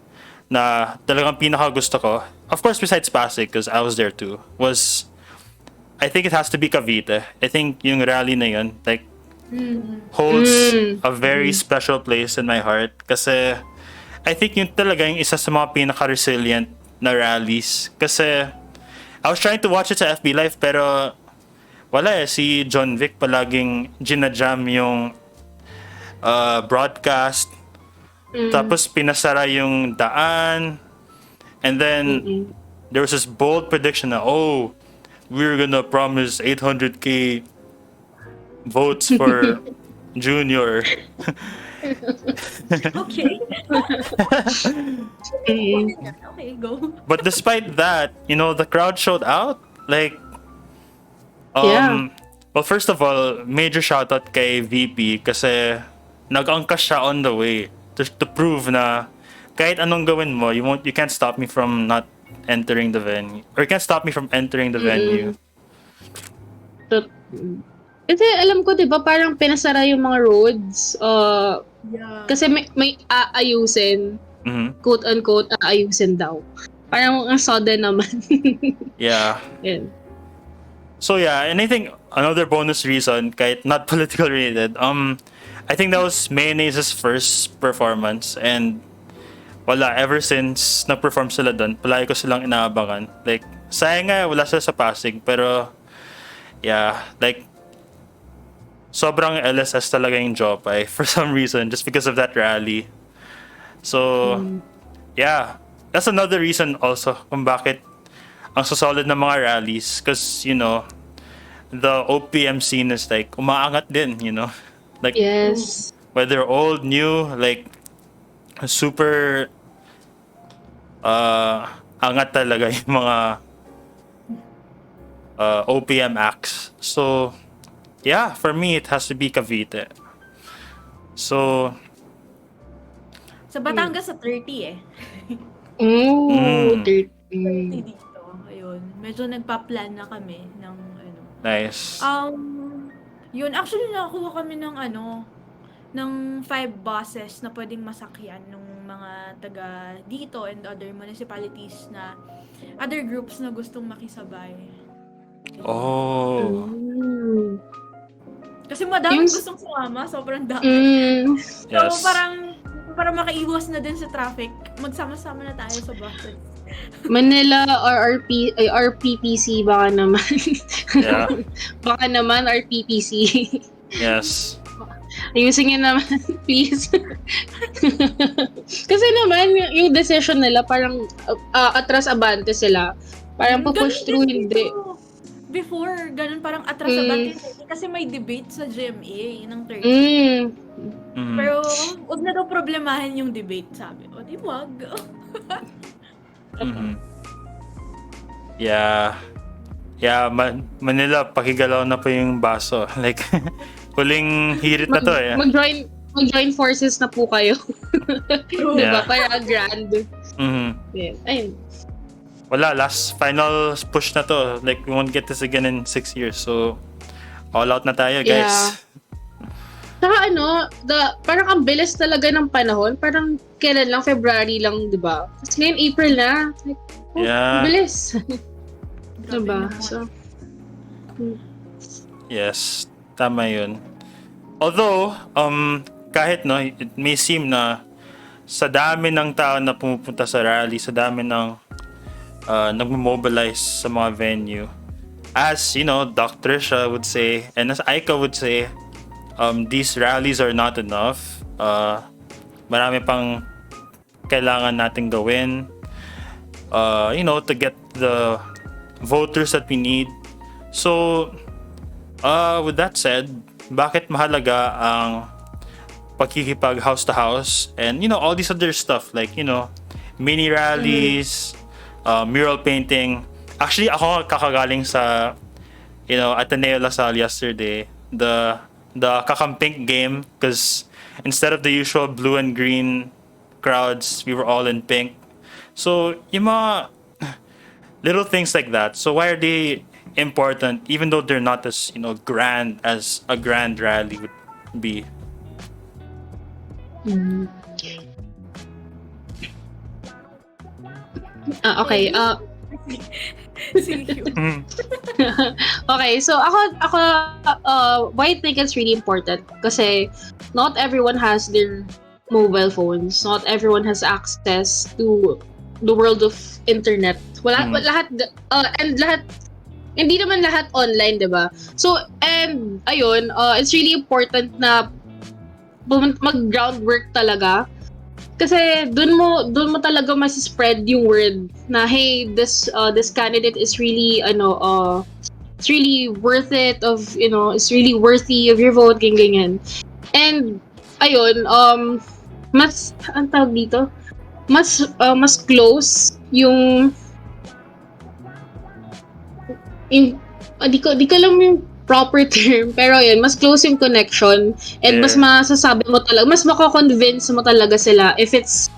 na talagang pinaka gusto ko, of course besides Pasig because I was there too, was, I think it has to be Cavite. I think yung rally na yun, like, holds a very special place in my heart kasi I think yun talaga yung isa sa mga pinaka-resilient na rallies. Kasi I was trying to watch it sa FB Live pero wala si John Vic palaging ginajam yung broadcast. Tapos pinasara yung daan. And then there was this bold prediction that, oh, we're gonna promise 800k votes for Junior. Okay. Mm. Okay, go. But despite that, the crowd showed out. Like, Yeah. well, first of all, major shoutout kay VP kasi nag-angkas siya on the way to prove na kahit anong gawin mo, you can't stop me from not entering the venue. Or you can't stop me from entering the venue. So, kasi alam ko, 'di ba, parang pinasara yung mga roads. Yeah. Kasi may aayusin, Mhm. quote unquote, aayusin daw. Parang ang sudden naman. Yeah. Yun. So yeah, and I think another bonus reason, kahit not political related, I think that was Mayonnaise's first performance, and wala, ever since nag-perform sila doon, palagi ko silang inaabangan. Like, sayang nga, wala sila sa Pasig, pero yeah, like, sobrang LSS talaga yung Jopay for some reason, just because of that rally. So, yeah, that's another reason also kung bakit ang sasolid ng mga rallies, because the OPM scene is like umaangat din, like Yes. whether old, new, like super angat talaga yung mga OPM acts. So yeah, for me it has to be Cavite. So Sa Batangas sa 30 eh. Ooh, Mm. 30. 30 dito. Ayun. Medyo nagpa-plan na kami ng ano. nice. Yun. Actually, nakakuha kami ng ng 5 buses na pwedeng masakyan ng mga taga dito and other municipalities na other groups na gustong makisabay. Oh, Mm. Kasi madami Yung- gustong sumama, sobrang dami. Mm. So yes. para makaiwas na din sa traffic, magsama-sama na tayo sa buses. Manila or RPPC baka naman. Yeah. Baka naman RPPC. Yes. Ayusin niyo naman, please. Kasi naman, yung decision nila, parang atras abante sila. Parang pupush Ganun through, din hindi. dito. Before, ganun parang atras sa kasi may debate sa GMA ng 30. Mm. Mhm. Pero, huwag na daw problemahin yung debate, sabi. O, di wag. Mhm. Yeah. Yeah, Manila, pakigalaw na po yung baso. Like, huling hirit na to eh. Mag-join forces na po kayo. Diba? Yeah. Para grand. Mhm. Yeah. Ayun. Wala, last final push na to. Like, we won't get this again in 6 years. So, all out na tayo, guys. Yeah. Saka parang ang bilis talaga ng panahon. Parang kailan lang, February lang, di ba? Kasi ngayon, April na. Like, Yeah. bilis. Grabe Diba? naman. So, Yes, tama yun. Although, kahit it may seem na sa dami ng tao na pumupunta sa rally, sa dami ng nagmo-mobilize sa mga venue, as Dr. Tricia would say, and as Aika would say, these rallies are not enough. Marami pang kailangan natin gawin, to get the voters that we need. So, with that said, bakit mahalaga ang pagkikipag house to house and all these other stuff like mini rallies, mural painting. Actually, ako kakagaling sa Ateneo Lasal yesterday, the kakamPINK game, because instead of the usual blue and green crowds, we were all in pink. So, yung mga little things like that. So why are they important even though they're not as grand as a grand rally would be? okay. Sige. Okay, so ako why I think it's really important kasi not everyone has their mobile phones. Not everyone has access to the world of internet. Lahat and lahat hindi naman lahat online, 'di ba? So and ayun, it's really important na mag groundwork talaga Kasi doon mo talaga mas-spread yung word na hey, this candidate is really it's really worth it of, it's really worthy of your vote, ganyan. And ayun, mas ang tawag dito, mas close di ko alam yung proper term, pero yun, mas close yung connection, and mas Yeah. masasabi mo talaga, mas mako-convince mo talaga sila if it's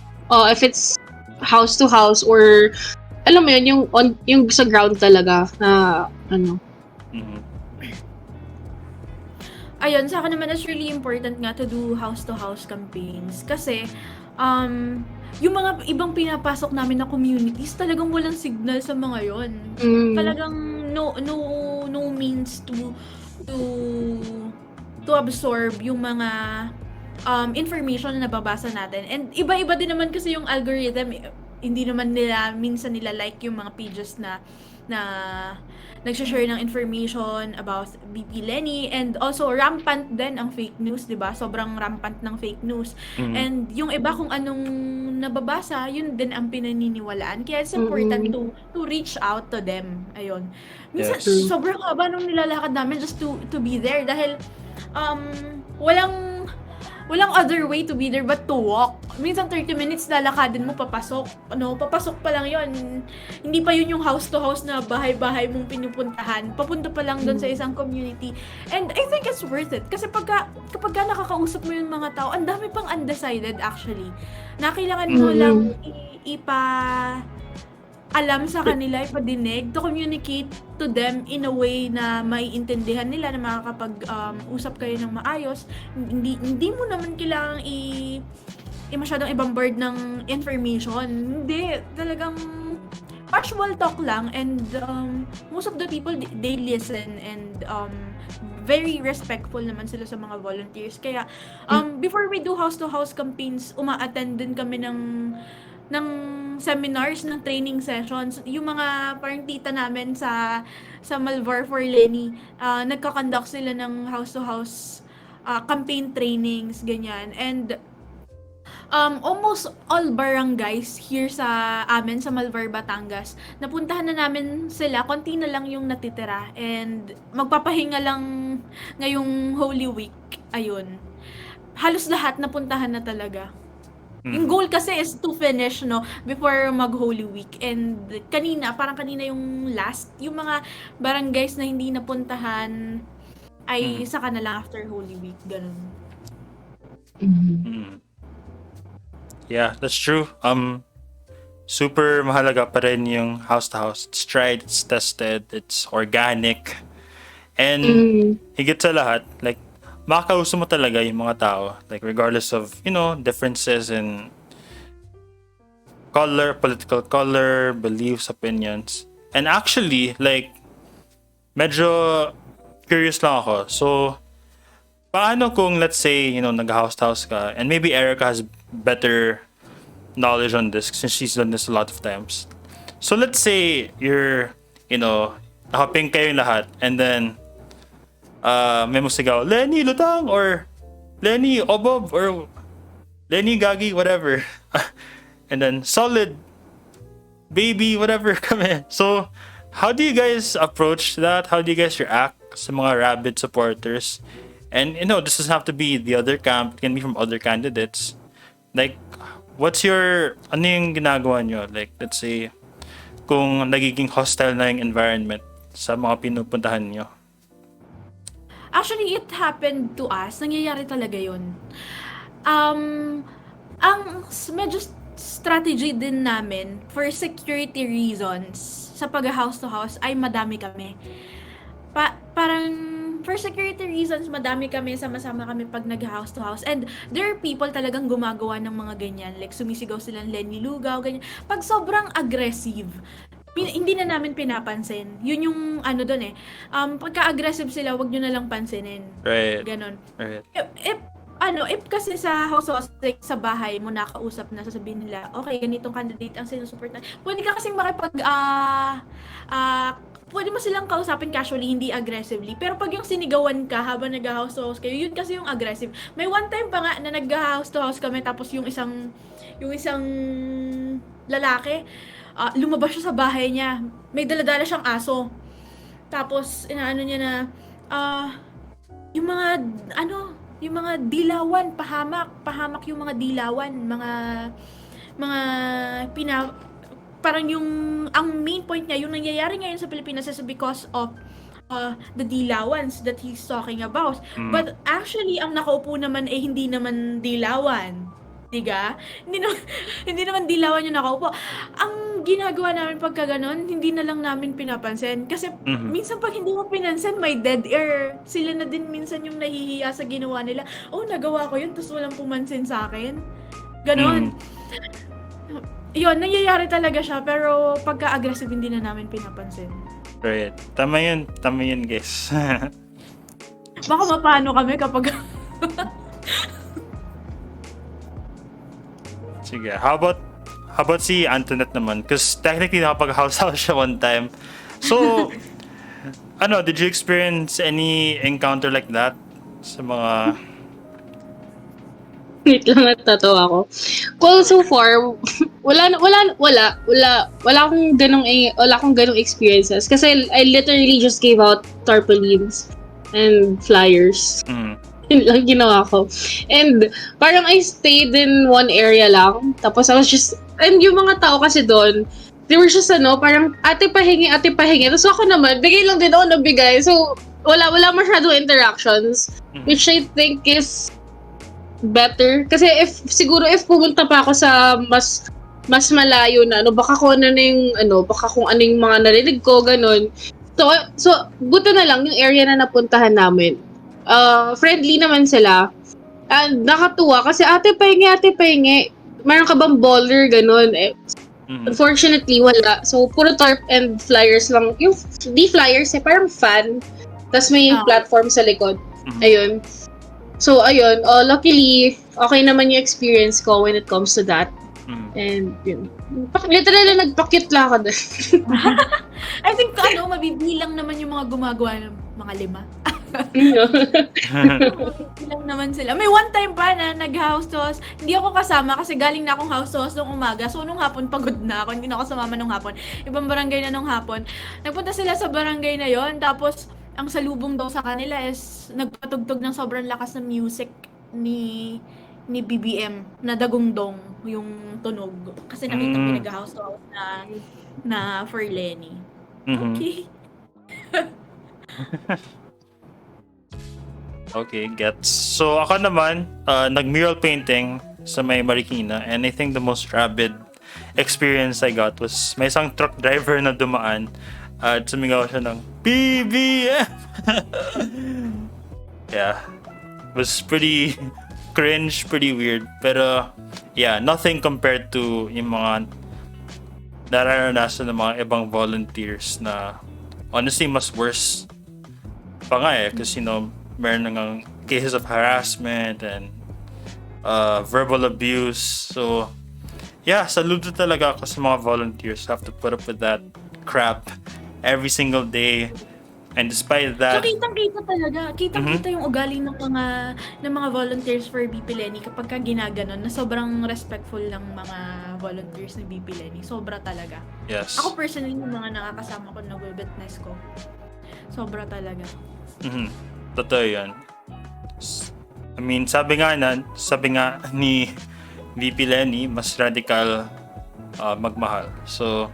house to house, or alam mo yun, yung sa ground talaga na Mhm. Ayun, sa akin naman, it's really important nga to do house-to-house campaigns. Kasi, yung mga ibang pinapasok namin na communities, talagang walang signal sa mga yon. Talagang no means to to absorb yung mga information na nababasa natin. And iba-iba din naman kasi yung algorithm. Hindi naman minsan nila like yung mga pages na nagsha-share ng information about BP Lenny, and also rampant din ang fake news, 'di ba? Sobrang rampant ng fake news. And yung iba kung anong nababasa, yun din ang pinaniniwalaan. Kaya it's important to reach out to them. Ayun. Minsan Yes. sobrang haba nung nilalakad namin just to be there, dahil walang other way to be there but to walk. Minsan 30 minutes lalakadin mo papasok. Papasok pa lang yon. Hindi pa yun yung house to house na bahay-bahay mong pinupuntahan. Papunta pa lang doon sa isang community. And I think it's worth it. Kasi kapag nakakausap mo yung mga tao, ang dami pang undecided actually. Na kailangan mo lang alam sa kanila, ipadinig, to communicate to them in a way na maiintindihan nila, na makakapag-usap kayo ng maayos. Hindi mo naman kailangang masyadong i-bombard ng information. Hindi, talagang casual talk lang, and most of the people, they listen, and very respectful naman sila sa mga volunteers. Kaya before we do house-to-house campaigns, uma-attend din kami ng seminars, ng training sessions. Yung mga parang tita namin sa Malvar for Lenny, nagka-conduct sila ng house-to-house campaign trainings, ganyan. And almost all barangays here sa amin, sa Malvar, Batangas, napuntahan na namin sila. Konti na lang yung natitira. And magpapahinga lang ngayong Holy Week. Ayun. Halos lahat napuntahan na talaga. Yung goal kasi is to finish, before mag-Holy Week. And parang kanina yung last, yung mga barangays na hindi napuntahan ay saka na lang after Holy Week, ganun. Yeah, that's true. Super mahalaga pa rin yung house to house. It's tried, it's tested, it's organic. And higit sa lahat, like, makakausap mo talaga yung mga tao, like regardless of, differences in political color, beliefs, opinions. And actually, like, medyo curious lang ako. So, paano kung, let's say, nag-house-to-house ka, and maybe Ericka has better knowledge on this since she's done this a lot of times. So, let's say you're, nakapink kayo yung lahat, and then, may musigaw, Lenny Lutang, or Lenny Obob, or Lenny Gagi, whatever. And then solid baby, whatever kami. So, how do you guys approach that? How do you guys react sa mga rabid supporters? And this doesn't have to be the other camp, it can be from other candidates. Like, ano yung ginagawa nyo? Like, let's say, kung nagiging hostile na yung environment sa mga pinupuntahan nyo. Actually, it happened to us. Nangyayari talaga yun. Ang medyo strategy din namin for security reasons sa pag-house to house ay madami kami. Parang for security reasons, madami kami, sama-sama kami pag nag-house to house. And there are people talagang gumagawa ng mga ganyan. Like, sumisigaw silang Lenny Lugaw, ganyan. Pag sobrang aggressive, hindi na namin pinapansin. Yun yung doon eh. Pagka-aggressive sila, wag nyo na lang pansinin. Right. Ganon. Right. If kasi sa house like sa bahay mo nakausap na, sasabihin nila, okay, ganitong candidate ang sinusupport na. Pwede ka kasing pwede mo silang kausapin casually, hindi aggressively. Pero pag yung sinigawan ka habang nag-house to house kayo, yun kasi yung aggressive. May one time pa nga na nag-house to house kami, tapos yung isang lalaki, lumabas siya sa bahay niya. May daladala siyang aso. Tapos, inaano niya na, yung mga dilawan, pahamak yung mga dilawan, parang ang main point niya, yung nangyayari ngayon sa Pilipinas is because of the dilawans that he's talking about. But actually, ang nakaupo naman hindi naman dilawan. Diga? Hindi naman dilawan yung nakaupo. Ang ginagawa namin pagka ganon, hindi na lang namin pinapansin. Kasi minsan pag hindi mo pinansin, may dead air. Sila na din minsan yung nahihiya sa ginawa nila. Oh, nagawa ko yun, tapos walang pumansin sa akin. Ganon. Yun, nangyayari talaga siya, pero pagka-aggressive hindi na namin pinapansin. Right. Tama yun guys. Baka mapano kami kapag... Sige, how about si Anthonette naman? Because technically nakapag-house siya one time. So, did you experience any encounter like that sa mga... Wait lang, nagtatawa ako. Well, so far, wala akong ganong experiences. Kasi I literally just gave out tarpaulins and flyers. Yun lang ginawa ko. And parang I stayed in one area lang. Tapos I was just, and yung mga tao kasi doon, they were just parang ate pahingi. Tapos ako naman, bigay lang din ako nabigay. So, wala masyadong interactions. Which I think is better. Kasi if pumunta pa ako sa mas malayo na, baka kung ano yung mga narinig ko, ganun. So, buta na lang yung area na napuntahan namin. Friendly naman sila. And nakatuwa kasi ate pahingi. Meron ka bang baller, ganun. Unfortunately, wala. So, puro tarp and flyers lang. Yung, di flyers parang fan. Tapos may platform sa likod. Ayun. So, ayun. Luckily, okay naman yung experience ko when it comes to that. And, yun. Literally, nagpa-cute lang ako doon. I think, mabibilang naman yung mga gumagawa ng mga 5. Lang naman sila. May one time pa na nag-house to house. Hindi ako kasama kasi galing na akong house to house nung umaga. So, nung hapon, pagod na ako. Hindi na ako sumama nung hapon. Ibang barangay na nung hapon. Nagpunta sila sa barangay na yon. Tapos, ang salubong daw sa kanila is nagpatugtog ng sobrang lakas ng music ni BBM na dagungdong yung tunog. Kasi nakita ko nag-house to house na for Lenny. Okay. Okay, gets. So, ako naman, nag-mural painting sa may Marikina. And I think the most rabid experience I got was may isang truck driver na dumaan at sumigaw siya ng BBM! Yeah. It was pretty cringe, pretty weird. Pero, yeah, nothing compared to yung mga nararanasan ng mga ibang volunteers na honestly mas worse pa nga kasi meron ng cases of harassment and verbal abuse. So, yeah, saludo talaga ako sa mga volunteers who have to put up with that crap every single day. And despite that... So, kitang-kita talaga. Kitang-kita yung ugali ng mga volunteers for BP Lenny kapag ka ginaganon na sobrang respectful ng mga volunteers ng BP Lenny. Sobra talaga. Yes. Ako personally, yung mga nakakasama ko na witness ko, sobra talaga. Totoo yan. I mean, sabi nga ni VP Lenny, mas radical magmahal. So,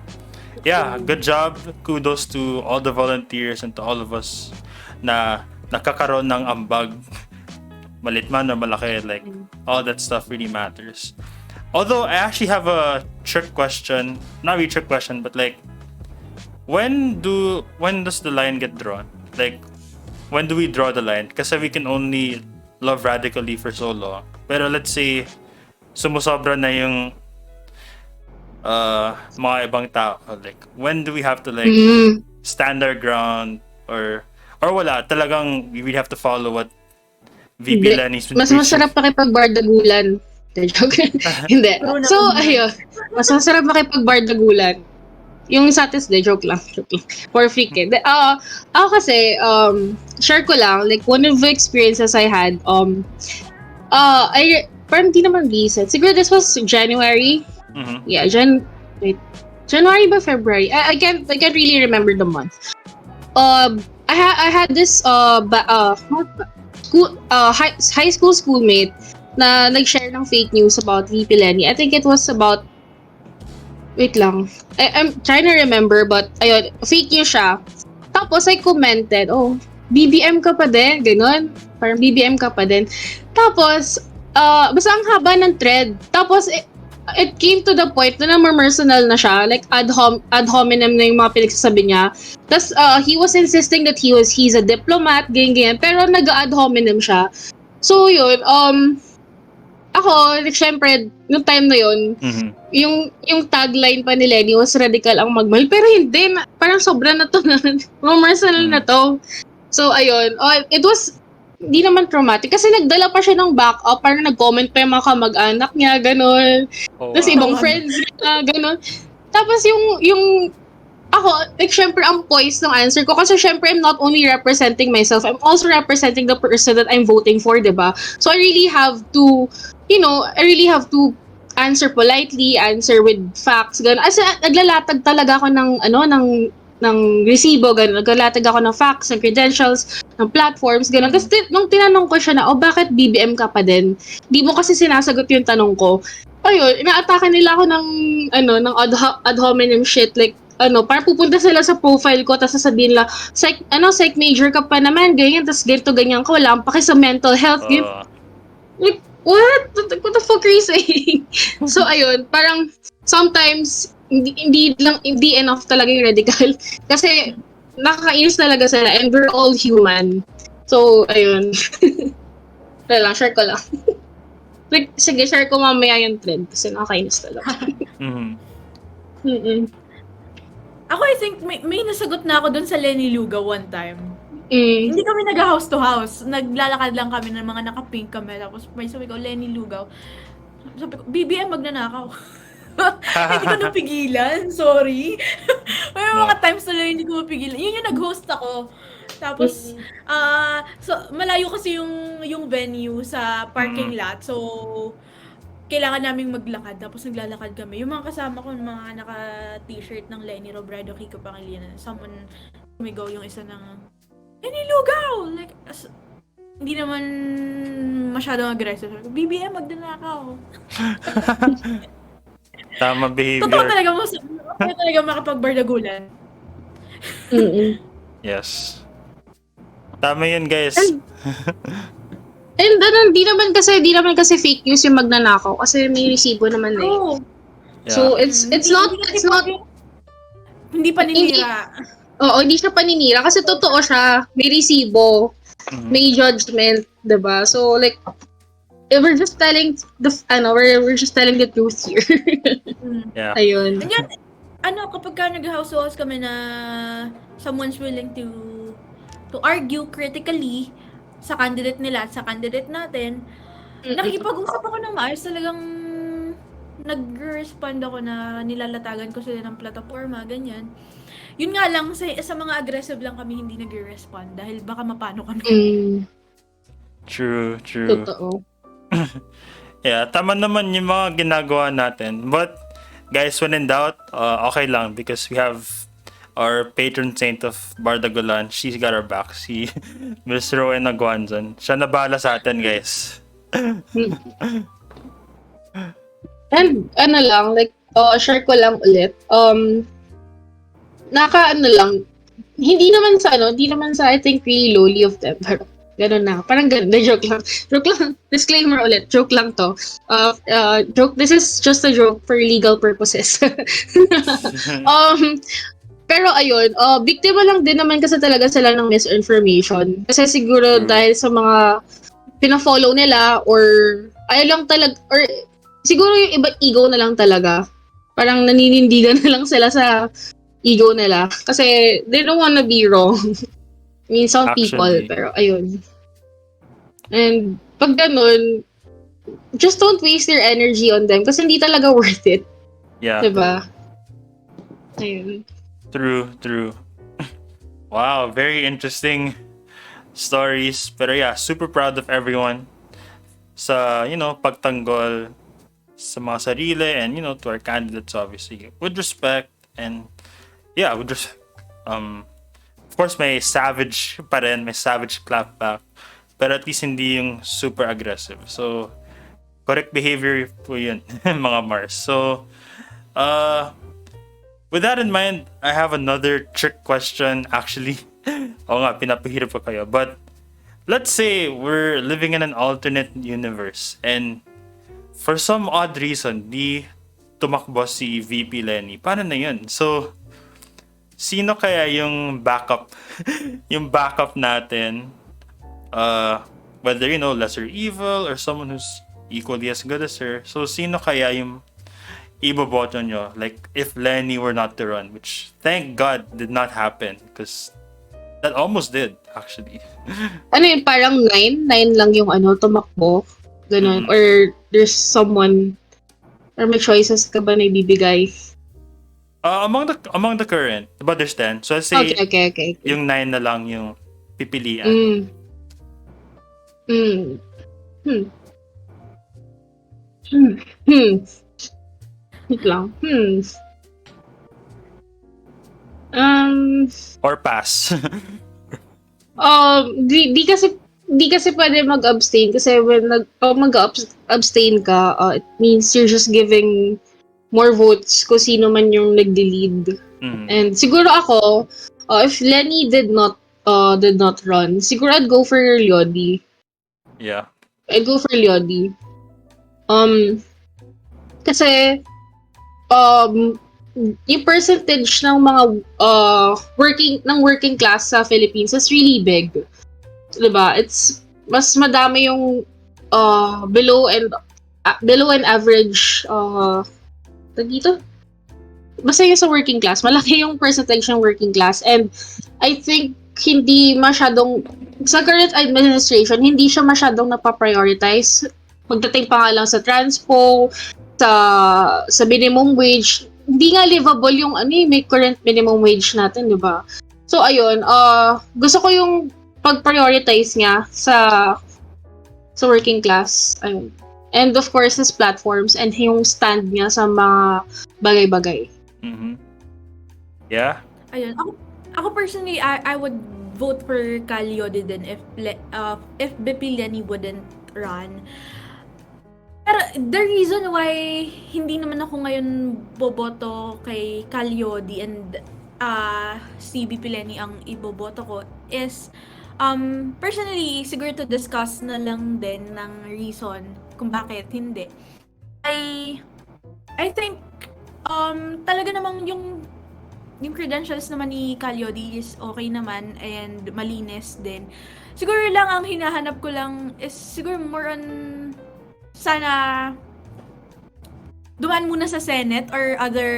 yeah, good job. Kudos to all the volunteers and to all of us na nakakaroon ng ambag. Malit man or malaki, like, all that stuff really matters. Although, I actually have a trick question. Not really trick question, but like, when does the line get drawn? Like, when do we draw the line? Kasi we can only love radically for so long. Pero let's say, sumusobra na yung mga ibang tao. Like, when do we have to like stand our ground or wala? Talagang we have to follow what VP Lenny's been Mas masarap makipagbardagulan. Joke. Hindi. So, ayun. Mas masarap makipagbardagulan. Yung Saturday, joke lang. For freak eh. Ako kasi, share ko lang, like, one of the experiences I had, parang di naman recent. Siguro this was January. Mhm. Yeah, January ba February? I can't really remember the month. I had this high school schoolmate na nag-share ng fake news about VP Lenny. I think it was about, wait lang. I'm trying to remember, but ayun, fake news siya. Tapos I commented, oh, BBM ka pa din, ganun. Parang BBM ka pa din. Tapos, basta ang haba ng thread. Tapos, it came to the point na personal na siya. Like, ad hominem na yung mga pinagsasabi niya. Tapos, he was insisting that he's a diplomat, ganyan. Pero nag-ad hominem siya. So, yun, ako, like, syempre, nung time na yun, yung tagline pa ni Lenny was radical ang magmahal. Pero hindi, parang sobra na to na. Personal na to. So, ayun. It was, hindi naman traumatic. Kasi nagdala pa siya ng backup. Parang nag-comment pa yung mga kamag-anak niya, gano'n. Oh, Tapos ibang friends niya, gano'n. Tapos yung ako, like, syempre, ang poise ng answer ko. Kasi syempre, I'm not only representing myself, I'm also representing the person that I'm voting for, diba? So, I really have to, answer politely, answer with facts, gano'n. As naglalatag talaga ako ng resibo, gano'n. Naglalatag ako ng facts, ng credentials, ng platforms, gano'n. Tapos nung tinanong ko siya na, bakit BBM ka pa din? Di mo kasi sinasagot yung tanong ko. Ayun, inaatake nila ako ng ad hominem shit, like, para pupunta sila sa profile ko, tapos sasabihin nila, psych major ka pa naman, ganyan, tapos ganyan ka, wala kang paki sa mental health, ganyan. Like, what? What the fuck are you saying? So, ayun, parang, sometimes, hindi enough talaga yung radical. Kasi, nakakainis talaga sila, and we're all human. So, ayun. Wala lang, share ko lang. Like, sige, share ko mamaya yung trend, kasi nakakainis talaga. Ako, I think, may nasagot na ako dun sa Lenny Lugaw one time. Hindi kami nag-house to house. Naglalakad lang kami ng mga naka-pink kami. Tapos may sabi ko, Lenny Lugaw. Sabi ko, BBM magnanakaw. Hindi ko napigilan. Sorry. May mga times na lang hindi ko mapigilan. Yun yung nag-host ako. Tapos, so, malayo kasi yung venue sa parking lot. So, kailangan naming maglakad. Tapos naglalakad kami. Yung mga kasama ko, mga naka-t-shirt ng Lenny Robredo, Kiko Pangilinan. Someone sumigaw yung isa ng Lenny Lugaw! Like, hindi naman masyadong aggressive. BBM, magnanakaw. Tama behavior. Totoo talaga makapagbardagulan. Yes. Tama yun, guys. And di naman kasi fake news yung magnanakaw kasi may resibo naman eh. Oh. Yeah. So it's not hindi paninira. Oo, hindi siya paninira kasi totoo siya, may resibo, may judgment, 'di ba? So like we're just telling we're just telling the truth here. Yeah. Ayun. And yan, kapag ka nag-house kami na someone's willing to argue critically sa candidate nila at sa candidate natin, nakikipag-usap ako ng maayos, talagang nag-respond ako na nilalatagan ko sila ng plataforma, ganyan. Yun nga lang, sa mga aggressive lang kami hindi nag-respond dahil baka mapano kami. True. Totoo. Yeah, tama naman yung mga ginagawa natin. But, guys, when in doubt, okay lang because we have our patron saint of Bardagulan. She's got our back. Si Miss Rowan Aguanzon. Siya na bahala sa atin, guys. And share ko lang ulit. Hindi naman sa I think really lowly of them. Pero ganun na. Parang ganun. Joke lang. Disclaimer ulit. Joke lang to. Joke. This is just a joke for legal purposes. Pero ayun, biktima lang din naman kasi talaga sila ng misinformation. Kasi siguro dahil sa mga pina-follow nila or siguro yung iba ego na lang talaga. Parang naninindigan na lang sila sa ego nila. Kasi they don't wanna be wrong. I mean, some people, pero ayun. And pag ganun, just don't waste your energy on them kasi hindi talaga worth it. Yeah. Diba? Ayun. True. Wow, very interesting stories. Pero yeah, super proud of everyone sa, pagtanggol sa mga sarili and, to our candidates, obviously. With respect and, yeah, of course, may savage pa rin, may savage clapback. Pero at least hindi yung super aggressive. So, correct behavior po yun, mga Mars. So, with that in mind, I have another trick question, actually. Oo nga, pinapahirap ko kayo. But, let's say we're living in an alternate universe and for some odd reason, di tumakbo si VP Lenny. Paano na yun? So, sino kaya yung backup? Yung backup natin? Whether, lesser evil or someone who's equally as good as her. So, sino kaya yung iboboto nyo? Like, if Lenny were not to run, which, thank God, did not happen. Because that almost did, actually. Ano yun, parang 9? 9 lang yung tumakbo? Ganun. Or there's someone, or may choices ka ba na ibibigay? Among the current, diba there's 10? So, let's say, Okay. yung 9 na lang yung pipilian. Wait lang. Or pass. Di kasi pwede mag-abstain kasi pag mag-abstain ka, it means you're just giving more votes kung sino man yung nagde-lead. And siguro ako, if Lenny did not run, siguro I'd go for Lyodi. Yeah. I'd go for Lyodi. Kasi yung percentage ng mga working class sa Philippines is really big. Diba? It's mas madami yung below and average dito. Basta yung sa working class, malaki yung percentage ng working class, and I think hindi masyadong sa current administration, hindi siya masyadong napaprioritize. Magdating pa nga lang sa transpo, sa minimum wage, hindi nga livable yung may current minimum wage natin, di ba? So ayun, gusto ko yung pag-prioritize niya sa working class. Ayun. And of course, his platforms and yung stand niya sa mga bagay-bagay. Yeah. Ayun. Ako personally, I would vote for Lyodi din if BP Lenny wouldn't run. Pero the reason why hindi naman ako ngayon boboto kay Lyodi and si BP Lenny ang iboboto ko is personally, siguro to discuss na lang din ng reason kung bakit hindi. I think talaga namang yung credentials naman ni Lyodi is okay naman and malinis din. Siguro lang ang hinahanap ko lang is siguro more on sana dumaan muna sa Senate or other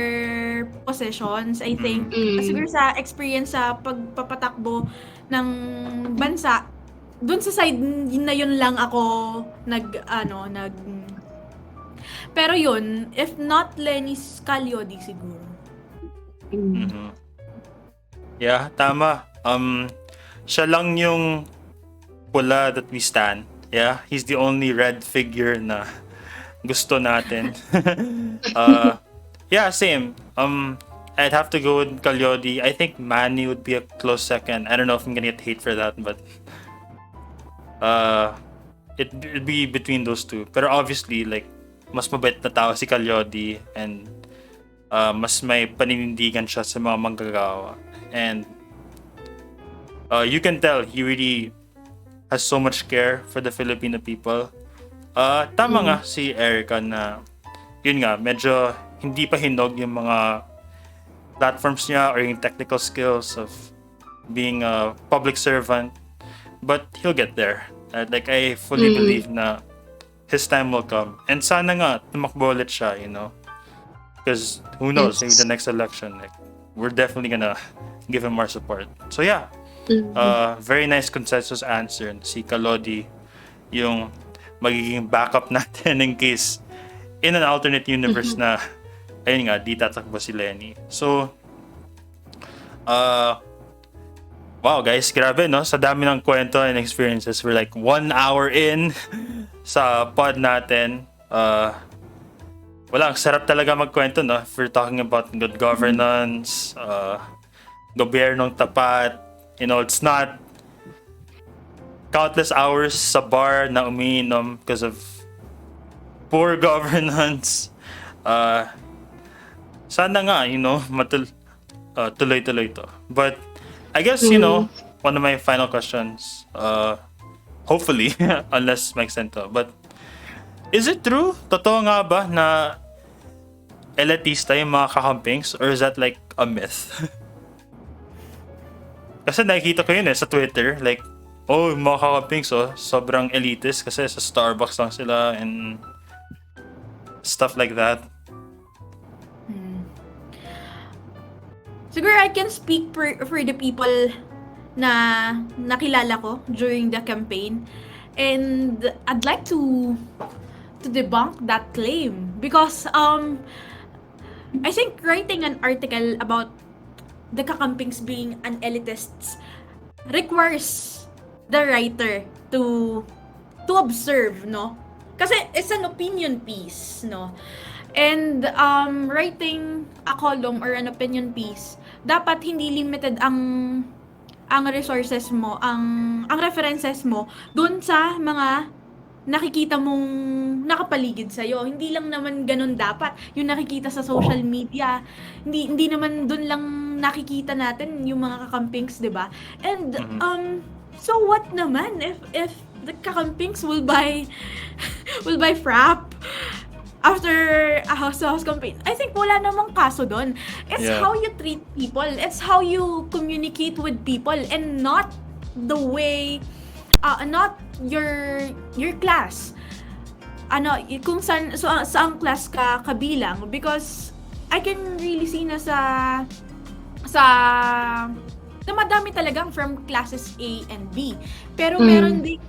positions, I think. Siguro sa experience sa pagpapatakbo ng bansa, dun sa side na yun lang ako pero yun, if not Lenny's Lyodi siguro. Yeah, tama. Siya lang yung pula that we stand. Yeah, he's the only red figure na gusto natin. Yeah, same. I'd have to go with Lyodi. I think Manny would be a close second. I don't know if I'm gonna get hate for that, but it'd be between those two. Pero obviously, like, mas mabait na tao si Lyodi and mas may paninindigan siya sa mga manggagawa. And you can tell he really has so much care for the Filipino people. Tama nga si Ericka na yun nga, medyo hindi pa hinog yung mga platforms niya or yung technical skills of being a public servant, but he'll get there. Like, I fully believe na his time will come, and sana nga tumakbo ulit siya, because who knows, maybe the next election, like, we're definitely gonna give him our support. So yeah, very nice consensus answer. Si Lyodi yung magiging backup natin in case in an alternate universe na ayun nga, di tatakbo si Lenny. So, Wow, guys, grabe, no? Sa dami ng kwento and experiences. We're like 1 hour in sa pod natin. Wala, ang sarap talaga magkwento, no? If we're talking about good governance, gobyernong tapat, it's not countless hours sa bar na umiinom because of poor governance. Sana nga, tuloy-tuloy to. But I guess, one of my final questions, hopefully, unless makes sense to, but is it true? Totoo nga ba na elitista yung mga kakamPINKs, or is that like a myth? Kasi nakikita ko yun sa Twitter, like, yung mga kakamPINKs, sobrang elitist kasi sa Starbucks lang sila and stuff like that. Siguro I can speak for the people na nakilala ko during the campaign, and I'd like to debunk that claim because I think writing an article about the kakamPINKs being an elitist requires the writer to observe, no? Kasi it's an opinion piece, no? And writing a column or an opinion piece, dapat hindi limited ang resources mo, ang references mo doon sa mga nakikita mong nakapaligid sa'yo. Hindi lang naman ganun dapat. Yung nakikita sa social media, hindi naman doon lang nakikita natin yung mga kakamPINKs, 'di ba? And so what naman if the kakamPINKs will buy frap after a house-to-house campaign? I think wala namang kaso doon. It's how you treat people. It's how you communicate with people, and not the way, not your class. Kung saan class ka kabilang, because I can really see na na madami talagang from classes A and B. Pero meron din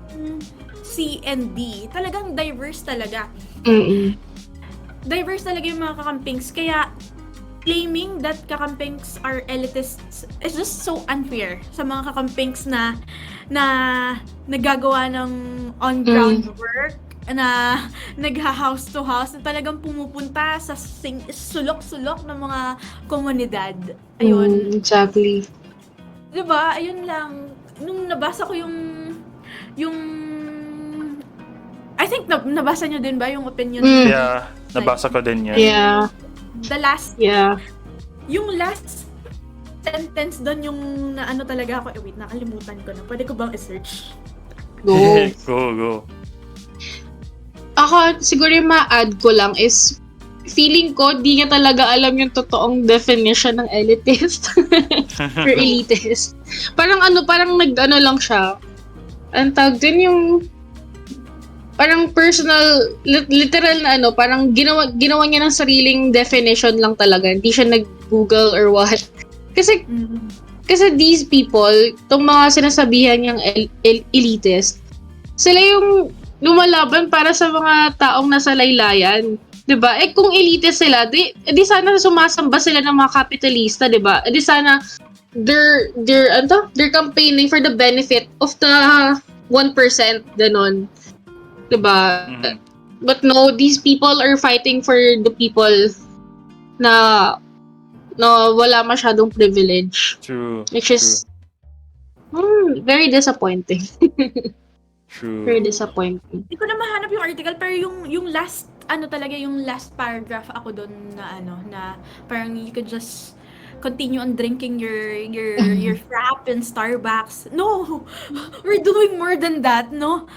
C and D. Talagang diverse talaga. Diverse talaga yung mga kakamPINKs. Kaya claiming that kakamPINKs are elitists is just so unfair sa mga kakamPINKs na nagagawa ng on-ground work, na nagha-house to house, na talagang pumupunta sa sulok-sulok ng mga komunidad. Ayun. Exactly. Diba? Ayun lang. Nung nabasa ko yung I think nabasa nyo din ba yung opinion? Yeah, nabasa ko din yan. Yeah. Yung last sentence doon yung talaga ako, wait, nakalimutan ko na. Pwede ko bang i-search? Go. Go. Ako, siguro yung ma-add ko lang is, feeling ko, di niya talaga alam yung totoong definition ng elitist. Or elitist. Parang lang siya. Ang tawag din yung parang personal, literal na parang ginawa niya ng sariling definition lang talaga. Hindi siya nag-Google or what. Kasi these people, itong mga sinasabihan niyang elitist, sila yung lumalaban para sa mga taong nasa laylayan. 'Di ba? Kung elitist sila, di sana sumasamba sila ng mga kapitalista, 'di ba? Di sana they're campaigning for the benefit of the 1%, ganon. 'Di ba? But no, these people are fighting for the people na wala masyadong privilege. True. Which is very disappointing. True. Very disappointing. Hindi ko na mahanap yung article, pero yung last talaga yung last paragraph ako doon na parang you could just continue on drinking your frap in Starbucks. No, we're doing more than that, no?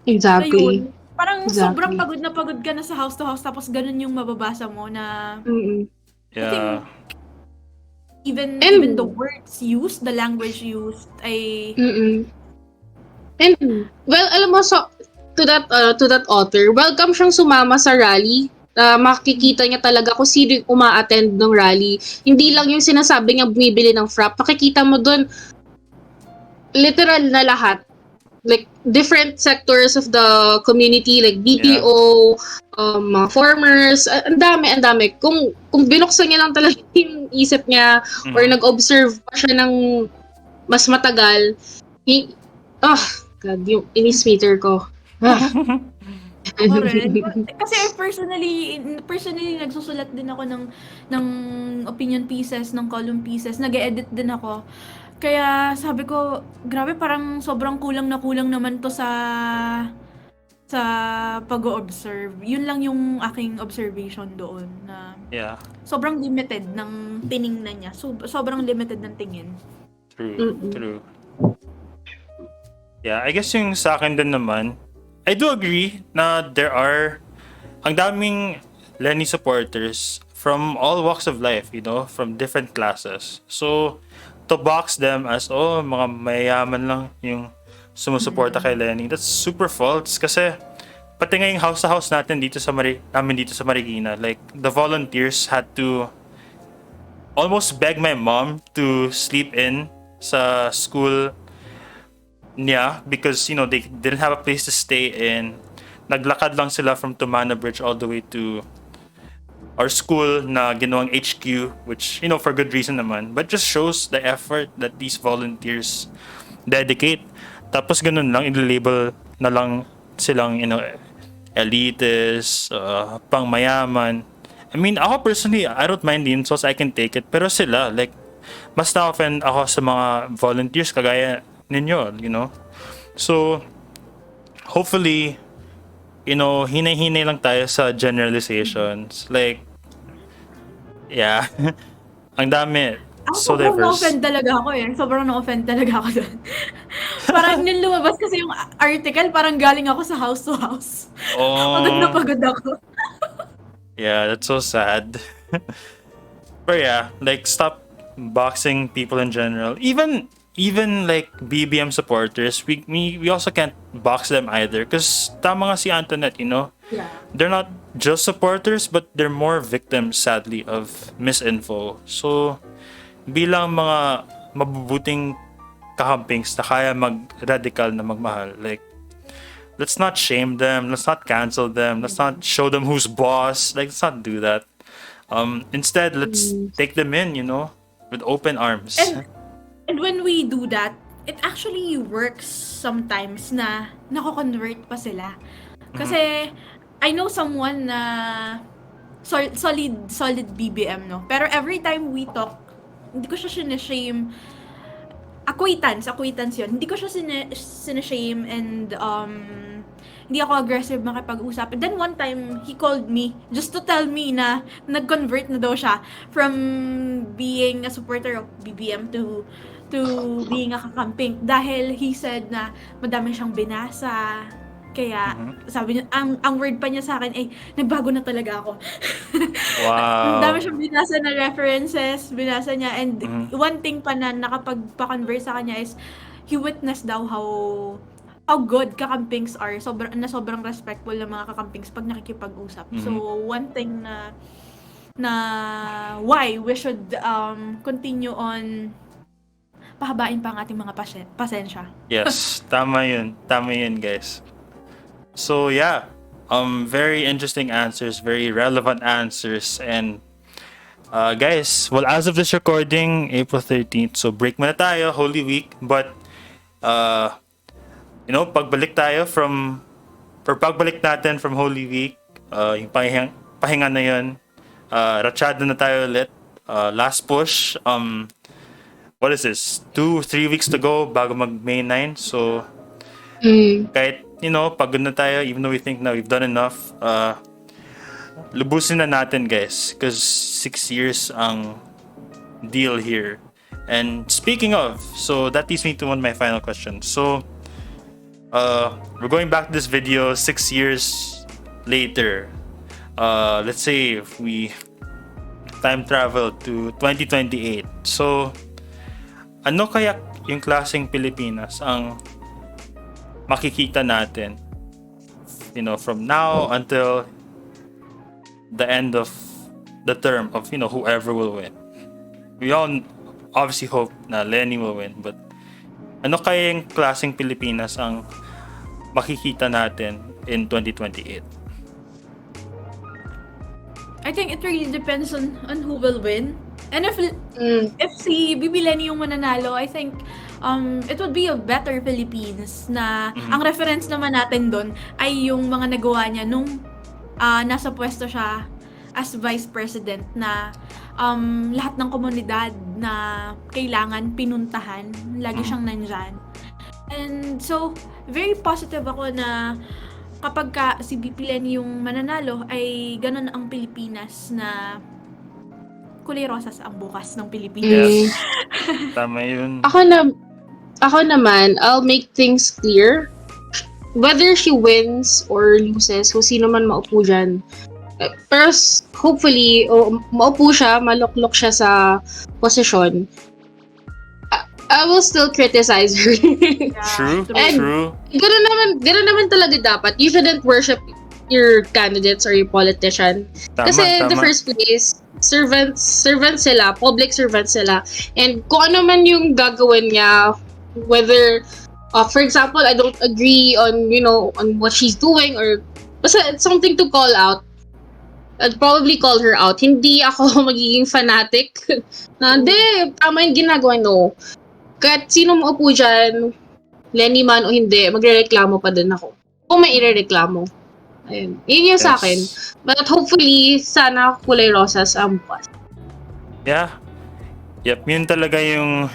Exactly. Ayun. Parang sobrang pagod na pagod ka na sa house to house, tapos ganun yung mababasa mo na Yeah. even the words used, the language used ay And well, alam mo, so to that author, welcome siyang sumama sa rally. Makikita niya talaga kung sino yung uma-attend ng rally. Hindi lang yung sinasabi niya bumibili ng frap. Makikita mo doon literal na lahat. Like different sectors of the community, like BPO, mga formers, ang dami, ang dami. Kung binuksan niya lang talaga yung isip niya or nag-observe pa siya ng mas matagal, hi- ah, God, yung inis-meter ko. Ako rin. Kasi personally nagsusulat din ako ng opinion pieces, ng column pieces, nag-edit din ako. Kaya sabi ko, grabe parang sobrang kulang na kulang naman to sa pag-o-observe. Yun lang yung aking observation doon na Yeah, sobrang limited ng tiningnan niya. Sobrang limited ng tingin. true, true. Yeah, I guess yung sa akin din naman, I do agree na there are ang daming Lenny supporters from all walks of life, you know, from different classes. So, to box them as, oh, mga mayayaman lang yung sumusuporta kay Lenny, that's super false. Kasi, pati nga yung house to house natin dito sa namin dito sa Marikina, like, the volunteers had to almost beg my mom to sleep in sa school niya because, you know, they didn't have a place to stay in. Naglakad lang sila from Tumana Bridge all the way to our school na ginawang HQ, which, you know, for good reason naman. But just shows the effort that these volunteers dedicate. Tapos ganun lang, i-label na lang silang, you know, elites, pang mayaman. I mean, ako personally, I don't mind the insults, I can take it. Pero sila, like, mas na-offend ako sa mga volunteers kagaya ninyo, you know? So, hopefully, you know, hinay-hinay lang tayo sa generalizations. Like, yeah. Ang dami. So Sobrang diverse. na-offend talaga ako eh. Sobrang na-offend talaga ako doon. Parang nung lumabas kasi yung article, parang galing ako sa house to house. Pagod na Oh, pagod ako. yeah, that's so sad. But yeah, like, stop boxing people in general. Even like BBM supporters, we also can't box them either. Cause tama nga si Anthonette, you know, Yeah. they're not just supporters, but they're more victims, sadly, of misinfo. So, bilang mga mabubuting kakamPINKs na kaya mag-radical na magmahal, like, let's not shame them, let's not cancel them, let's not show them who's boss, like, let's not do that. Instead, let's take them in, you know, with open arms. And when we do that, it actually works sometimes na nako-convert pa sila. Kasi I know someone na solid BBM, no? Pero every time we talk, hindi ko siya sinashame. Acquaintance yun. Hindi ko siya sinashame and hindi ako aggressive makipag-usap. And then one time, he called me just to tell me na nag-convert na daw siya from being a supporter of BBM to being a kakamPINK dahil he said na madami siyang binasa. Kaya sabi niya, ang word pa niya sa akin ay nagbago na talaga ako. Ang Wow. dami siyang binasa na references, binasa niya, and one thing pa na nakapagpa-converse sa kanya is he witnessed daw how good kakamPINKs are. Sobrang respectful ng mga kakamPINKs pag nakikipag-usap. So one thing na why we should continue on pahabain pa ang ating mga pasensya. Yes, tama yun, guys. So yeah, very interesting answers, very relevant answers, and guys, well, as of this recording, April 13th, so break muna tayo, Holy Week, but you know, pagbalik natin from Holy Week, yung pahinga na yun, ratsyado na tayo ulit, last push, what is this, 2-3 weeks to go bago mag May 9, so kahit, you know, pagod na tayo, even though we think na we've done enough, lubusin na natin, guys, because 6 years ang deal here. And speaking of, so that leads me to one of my final questions. So we're going back to this video 6 years later. Let's say if we time travel to 2028. So ano kaya yung klaseng Pilipinas ang makikita natin, you know, from now until the end of the term of, you know, whoever will win? We all obviously hope na Lenny will win, but ano kaya yung klaseng Pilipinas ang makikita natin in 2028? I think it really depends on who will win. And Mm. if si Bibi Lenny yung mananalo, I think it would be a better Philippines na ang reference naman natin doon ay yung mga nagawa niya nung nasa pwesto siya as vice president na lahat ng komunidad na kailangan pinuntahan, lagi siyang nandyan. And so, very positive ako na kapag si BP Lenny yung mananalo, ay ganun ang Pilipinas na kulay rosas ang bukas ng Pilipinas. Yes. Tama yun. Ako naman, I'll make things clear. Whether she wins or loses, kung sino man maupo dyan. Pero hopefully, maupo siya, maluklok siya sa posisyon. I will still criticize her. True. And True. Ganun naman talaga dapat. You shouldn't worship your candidates or your politician. Kasi in the first place, servants sila, public servants sila. And kung ano man yung gagawin niya, whether, for example, I don't agree on, on what she's doing or basta it's something to call out. I'd probably call her out. Hindi ako magiging fanatic na, hindi, tama yung ginagawa, no. Kahit sino maupo dyan, Lenny man o hindi, magre-reklamo pa din ako. Kung may irereklamo. Ayun. Yun yung sa akin. But hopefully, sana kulay rosas ang bukas. Yeah. Yep, yun talaga yung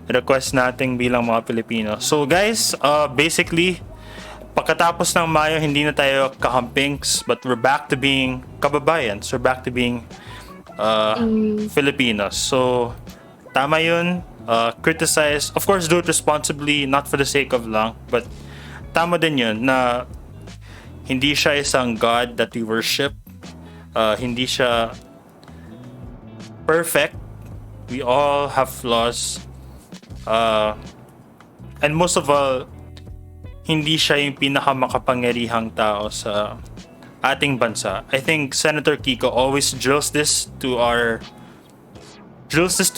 request nating bilang mga Pilipino. So guys, basically, pagkatapos ng Mayo, hindi na tayo kakamPINKs, but we're back to being kababayans. We're back to being Filipinos. So, tama yun. Criticize, of course, do it responsibly, not for the sake of lang, but tama din yun na hindi siya isang God that we worship. Hindi siya perfect. We all have flaws. And most of all, hindi siya yung pinakamakapangyarihang tao sa ating bansa. I think Senator Kiko always drills this to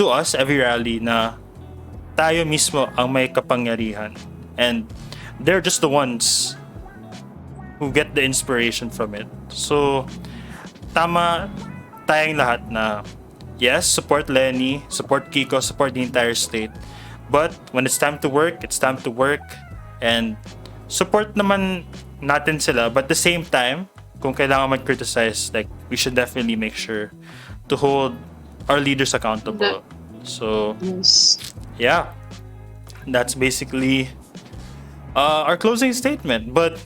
us every rally na tayo mismo ang may kapangyarihan. And they're just the ones who get the inspiration from it. So, tama tayong lahat na yes, support Lenny, support Kiko, support the entire state. But when it's time to work, it's time to work. And support naman natin sila. But at the same time, kung kailangan mag-criticize, like, we should definitely make sure to hold our leaders accountable. So, yeah. That's basically our closing statement. But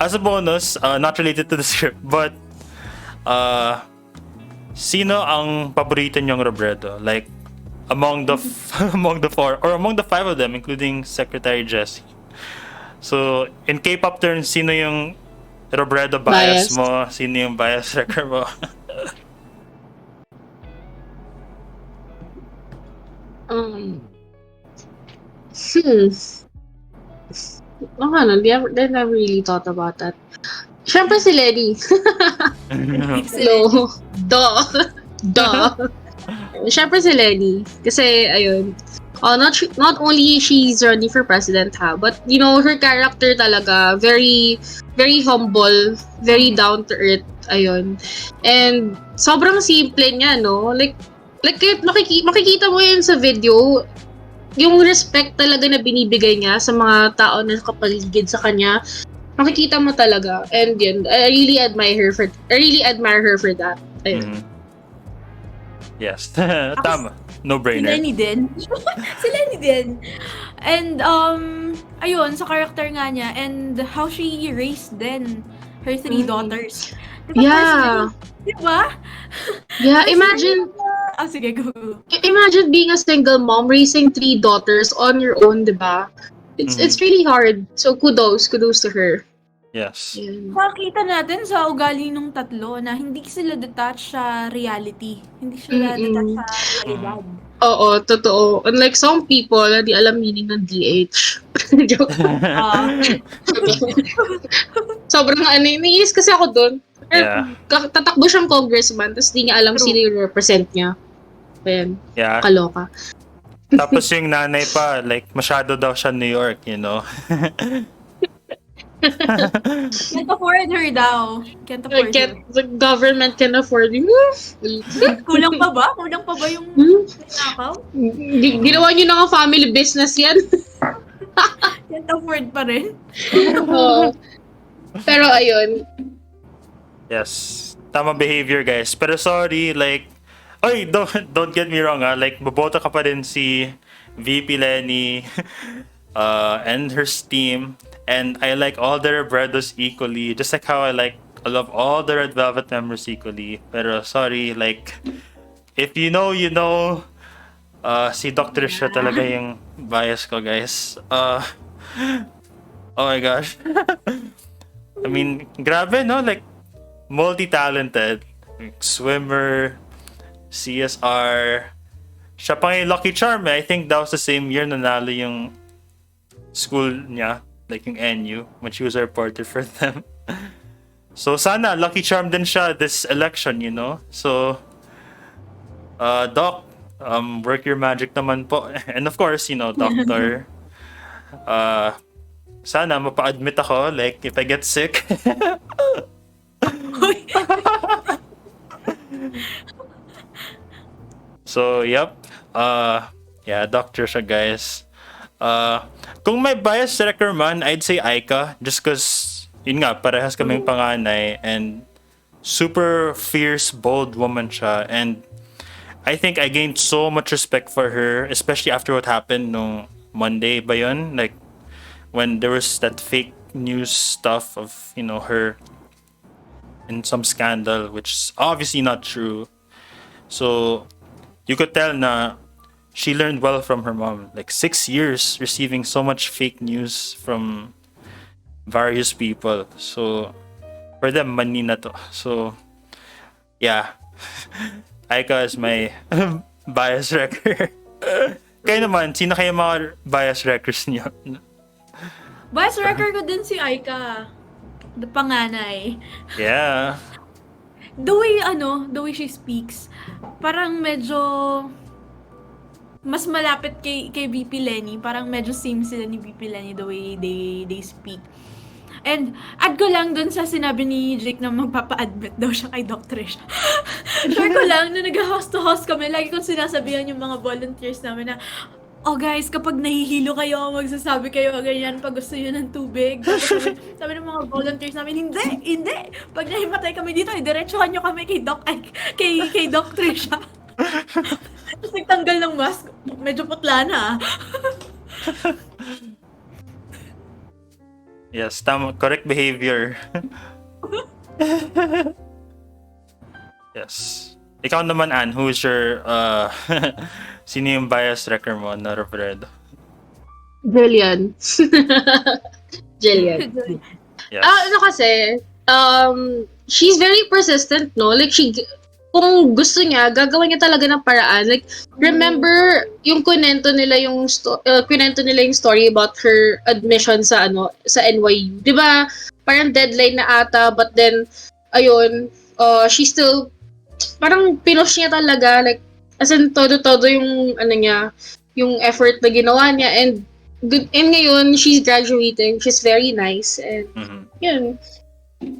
as a bonus, not related to the script, but sino ang paborito niyong Robredo? Like, among the among the four or among the five of them, including Secretary Jessie. So, in K-pop terms, sino yung Robredo bias mo? Sino yung bias wrecker mo? They never really thought about that. Syempre si Lenny. Hello. Duh. Syempre si Lenny. Kasi, ayun. Not only she's running for president but her character talaga very very humble, very down to earth, ayun. And sobrang simple niya, no? Like makikita mo yun sa video, yung respect talaga na binibigay niya sa mga tao na kapaligid sa kanya. Makikita mo talaga. And yun, I really admire her for that. Ayun. Yes. Tama. No-brainer. Si Lenny din. And, ayun, sa character nga niya, and how she raised then her three daughters. Yeah. Diba? Yeah, imagine... sige, go. Imagine being a single mom, raising 3 daughters on your own, diba? It's really hard. So, kudos to her. Yes. Yeah. Makita natin sa ugali nung tatlo na hindi sila detached sa reality. Hindi sila detached sa realidad. Oo, totoo. Unlike some people, di alam meaning ng DH. Joke. Sobrang naiinis kasi ako doon. Yeah. Tatakbo siyang congressman, tapos di niya alam sino yung represent niya. Ayan. Yeah. Kaloka. Tapos yung nanay pa, like, masyado daw siya New York, Can't afford her daw. Can't afford her. The government can afford you. Kulang pa ba? Kulang pa ba yung Hmm? nakaw? Ginawa niyo na nga family business yan. Can't afford pa rin. Oo. Pero ayun. Yes. Tama behavior, guys. Pero sorry, like, oy, don't get me wrong, like, boboto ka pa rin si VP Lenny and her team. And I like all the Rebredos equally, just like how I love all the Red Velvet members equally. Pero sorry, like, if you know, you know. Si Dr. Siya talaga yung bias ko, guys. Oh my gosh. I mean, grabe, no? Like, multi-talented. Swimmer, CSR. Siya pa yung Lucky Charm, eh. I think that was the same year nanalo yung school niya, like yung NU, when she was a reporter for them. So, sana, Lucky Charm din siya this election, you know? So, Doc, work your magic naman po. And of course, you know, Doctor, sana mapa-admit ako, like, if I get sick. So, yep. Yeah, doctor siya, guys. Kung may bias wrecker man, I'd say Aika. Just cause, yun nga, parehas kaming panganay. And super fierce, bold woman siya. And I think I gained so much respect for her, especially after what happened nung Monday ba yun? Like, when there was that fake news stuff of, you know, her in some scandal, which is obviously not true. So, you could tell na she learned well from her mom. Like 6 years receiving so much fake news from various people. So, for them, money na to. So, yeah. Aika is my bias wrecker. Kayo naman, sino kayo mga bias wreckers niyo? Bias wrecker ko din si Aika. The panganay. Yeah. The way she speaks, parang medyo mas malapit kay VP Lenny. Parang medyo same sila ni VP Lenny the way they speak. And add ko lang dun sa sinabi ni Jake na magpapa-admit daw siya kay Dr. Siya. Share ko lang, na nag-house to house kami, lagi kong sinasabihan yung mga volunteers namin na, oh guys, kapag nahihilo kayo, magsasabi kayo ganyan pag gusto nyo ng tubig. Tapos sabi ng mga volunteers namin, hindi! Pag nahimatay kami dito, diretsuhan nyo kami kay Dr. Siya. Tapos nagtanggal ng mask, medyo putla na. Yes, tama. Correct behavior. Yes. Ikaw naman, Ann, who's your, sino yung bias wrecker mo na Robredo? Jillian. Jillian. Yes. Ano kasi, she's very persistent, no? Like, kung gusto niya, gagawin niya talaga ng paraan. Like, remember, yung kwento nila yung story about her admission sa NYU. Di ba? Parang deadline na ata, but then, ayun, she still, parang pinush niya talaga, like, as in, todo-todo yung, yung effort na ginawa niya, and ngayon, she's graduating, she's very nice, and, yun.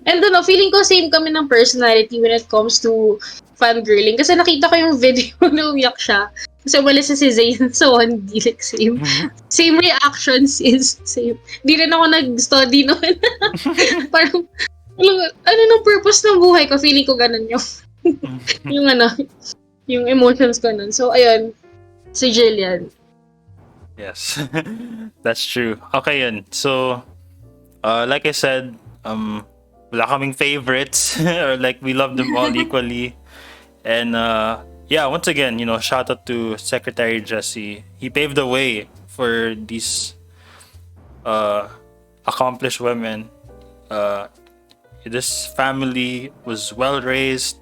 And feeling ko same kami ng personality when it comes to fangirling. Kasi nakita ko yung video na umiyak siya. Kasi umalis na si Zayn sa 1D, like same. Same reactions is same. Di rin ako nag-study noon. Parang, ano nung purpose ng buhay ko? Feeling ko ganun yung, yung emotions ko nun. So, ayun, si Jillian. Yes. That's true. Okay yun. So, like I said, wala kaming favorites. Or like, we love them all equally. And, yeah, once again, you know, shout out to Secretary Jesse. He paved the way for these accomplished women. This family was well raised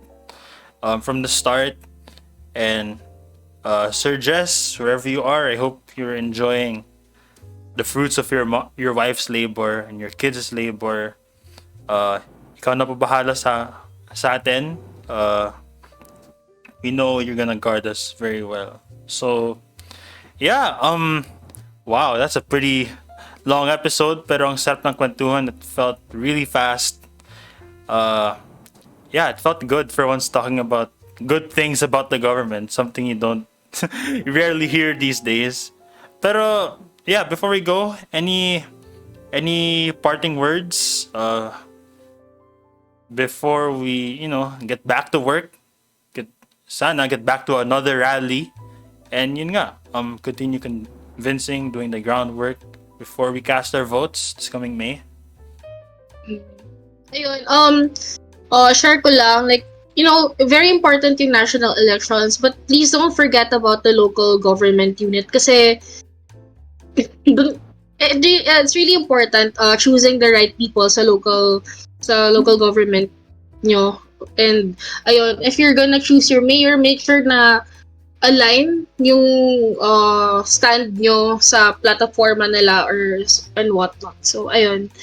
from the start. And Sir Jess, wherever you are, I hope you're enjoying the fruits of your wife's labor and your kids' labor. Ikaw na po bahala sa atin. We know you're gonna guard us very well. So, yeah, wow, that's a pretty long episode, pero ang sarap ng kwentuhan. It felt really fast. Yeah, it felt good for once talking about good things about the government, something you don't rarely hear these days. Pero yeah, before we go, any parting words before we, get back to work? Sana get back to another rally. And yun nga, continue convincing, doing the groundwork before we cast our votes this coming May. Ayun, share ko lang, like, very important yung national elections, but please don't forget about the local government unit kasi it's really important choosing the right people sa local government nyo. And ayun, if you're gonna choose your mayor, make sure na align yung stand nyo sa plataforma nila and whatnot. So ayun.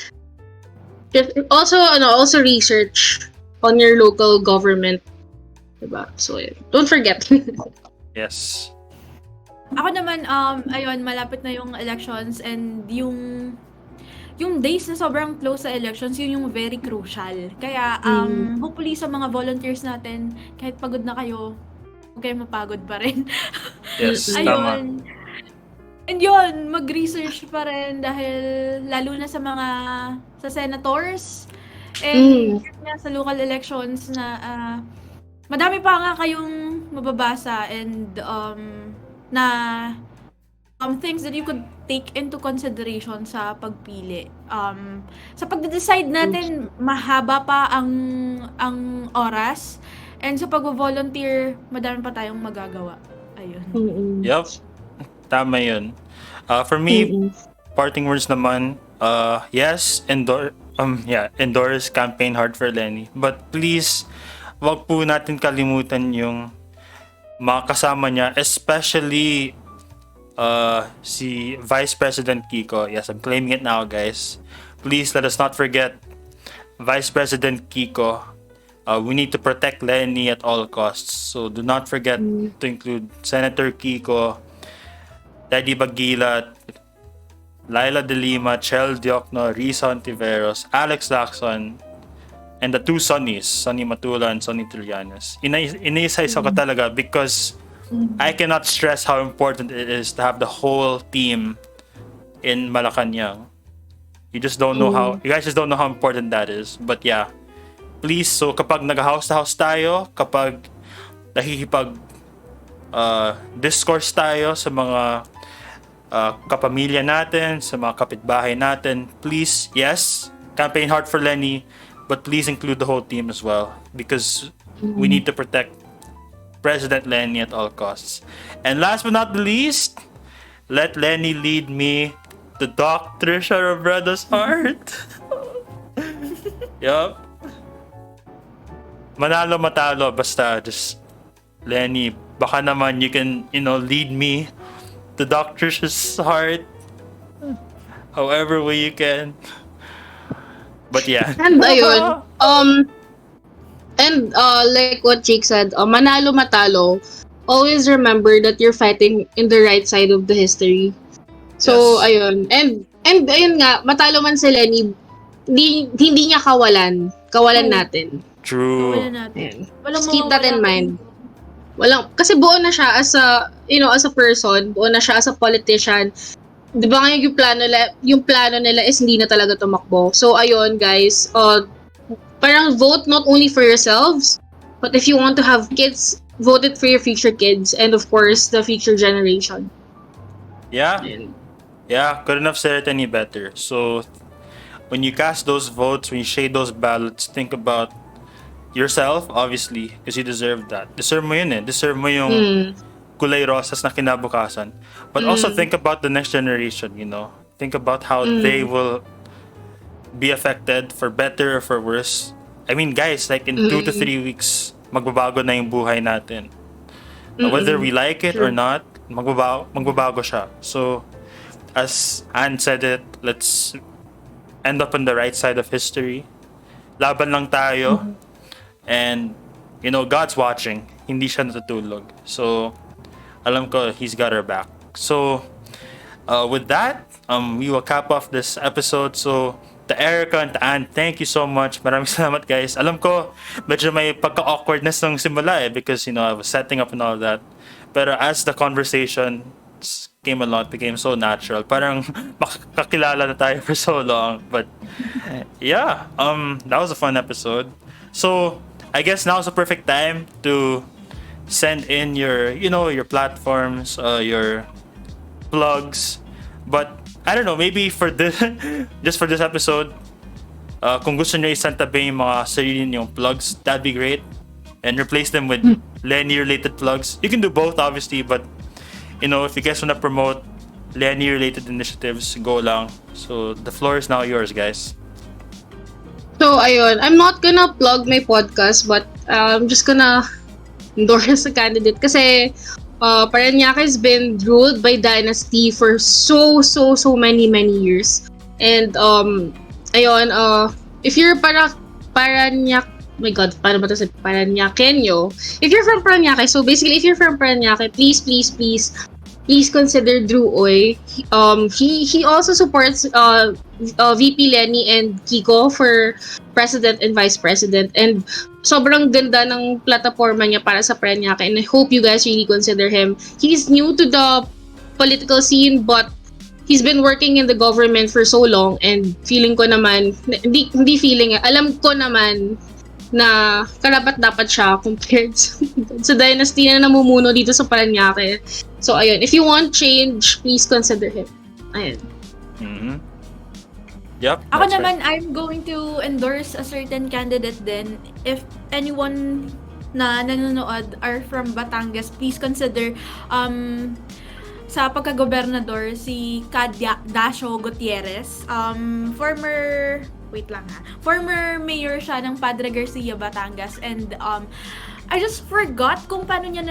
Also research on your local government. Diba? So ayun. Don't forget. Yes. Ako naman, ayun, malapit na yung elections and yung days na sobrang close sa elections, yun yung very crucial. Kaya, hopefully sa mga volunteers natin, kahit pagod na kayo, huwag kayong mapagod pa rin. Yes, Ayun. tama. And yun, mag-research pa rin dahil lalo na sa senators and sa local elections na madami pa nga kayong mababasa and things that you could take into consideration sa pagpili. Sa pagde-decide natin, mahaba pa ang oras. And sa pag-volunteer, madami pa tayong magagawa. Ayun. Yup. Tama yun. For me, parting words naman, yes, endorse campaign hard for Lenny. But please, wag po natin kalimutan yung mga kasama niya, especially si Vice President Kiko. Yes, I'm claiming it now, guys. Please let us not forget Vice President Kiko. We need to protect Lenny at all costs. So do not forget to include Senator Kiko, Daddy Bagilat, Laila De Lima, Chel Diokno, Risa Ontiveros, Alex Lacson, and the two Sonnies, Sonny Matula and Sonny Trillanes. Inaisa-isa ko talaga because I cannot stress how important it is to have the whole team in Malacanang. You guys just don't know how important that is. But yeah, please, so kapag nag-house to house tayo, kapag nakikipag discourse tayo sa mga kapamilya natin, sa mga kapitbahay natin, please, yes, campaign hard for Lenny, but please include the whole team as well because we need to protect President Lenny at all costs. And last but not the least, let Lenny lead me to Dr. Sharabrada's heart. Yup. Manalo matalo, basta just Lenny, baka naman you can, lead me to Doctor's heart however way you can. But yeah. And ayun, like what Jake said, manalo matalo, always remember that you're fighting in the right side of the history. So Yes. ayun, and ayun nga, matalo man si Lenny, hindi niya kawalan natin. True. Wala natin. Walang Just keep that in mawawala. mind. Kasi buo na siya as a person, buo na siya as a politician. 'Di ba ngayon yung plano nila is hindi na talaga tumakbo. So ayun guys, parang vote not only for yourselves, but if you want to have kids, vote it for your future kids and of course the future generation. Yeah. Yeah, couldn't have said it any better. So when you cast those votes, when you shade those ballots, think about yourself, obviously, because you deserve that. Deserve mo yun eh. Deserve mo yung kulay rosas na kinabukasan. But also think about the next generation, Think about how they will be affected for better or for worse. I mean, guys, like in 2 to 3 weeks, magbabago na yung buhay natin. Whether we like it or not, magbabago siya. So, as Anne said it, let's end up on the right side of history. Laban lang tayo. And, God's watching. Hindi siya natutulog. So, alam ko, He's got our back. So, with that, we will cap off this episode. So, to Ericka and to Anne, thank you so much. Maraming salamat, guys. Alam ko, medyo may pagka-awkwardness nung simula because, I was setting up and all that. Pero as the conversation came along, it became so natural. Parang makakilala na tayo for so long. But, yeah, that was a fun episode. So, I guess now is the perfect time to send in your, your platforms, your plugs. But I don't know, maybe for this, just for this episode, kung gusto nyo isantabi yung mga sarili yung plugs, that'd be great. And replace them with Lenny-related plugs. You can do both, obviously, but if you guys want to promote Lenny-related initiatives, go lang. So the floor is now yours, guys. So, ayun. I'm not gonna plug my podcast, but I'm just gonna endorse a candidate kasi Parañaque has been ruled by dynasty for so many years. And ayun, if you're Parañaque, my God, paano ba ito sa Parañaqueño? If you're from Parañaque, so basically if you're from Parañaque, please consider Drew Oy. He also supports VP Lenny and Kiko for president and vice president, and sobrang ganda ng plataforma niya para sa Parañaque, and I hope you guys really consider him. He's new to the political scene, but he's been working in the government for so long, and feeling ko naman, alam ko naman na karapat-dapat siya compared sa dynasty na namumuno dito sa Parañaque. So, ayun. If you want change, please consider him. Ayun. Mm-hmm. Yep. Ako that's naman, right. I'm going to endorse a certain candidate din. If anyone na nanonood are from Batangas, please consider sa pagka-gobernador si Dasho Gutierrez. Former mayor siya ng Padre Garcia, Batangas, and I just forgot kung paano niya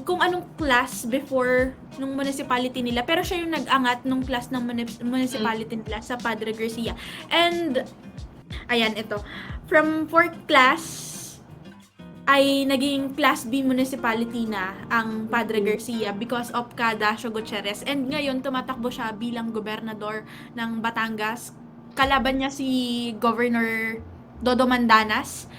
kung anong class before nung municipality nila, pero siya yung nag-angat nung class ng municipality nila sa Padre Garcia. And ayan, ito, from 4th class ay naging Class B municipality na ang Padre Garcia because of Dasho Gutierrez, and ngayon tumatakbo siya bilang gobernador ng Batangas. Kalaban niya si Governor Dodo Mandanas.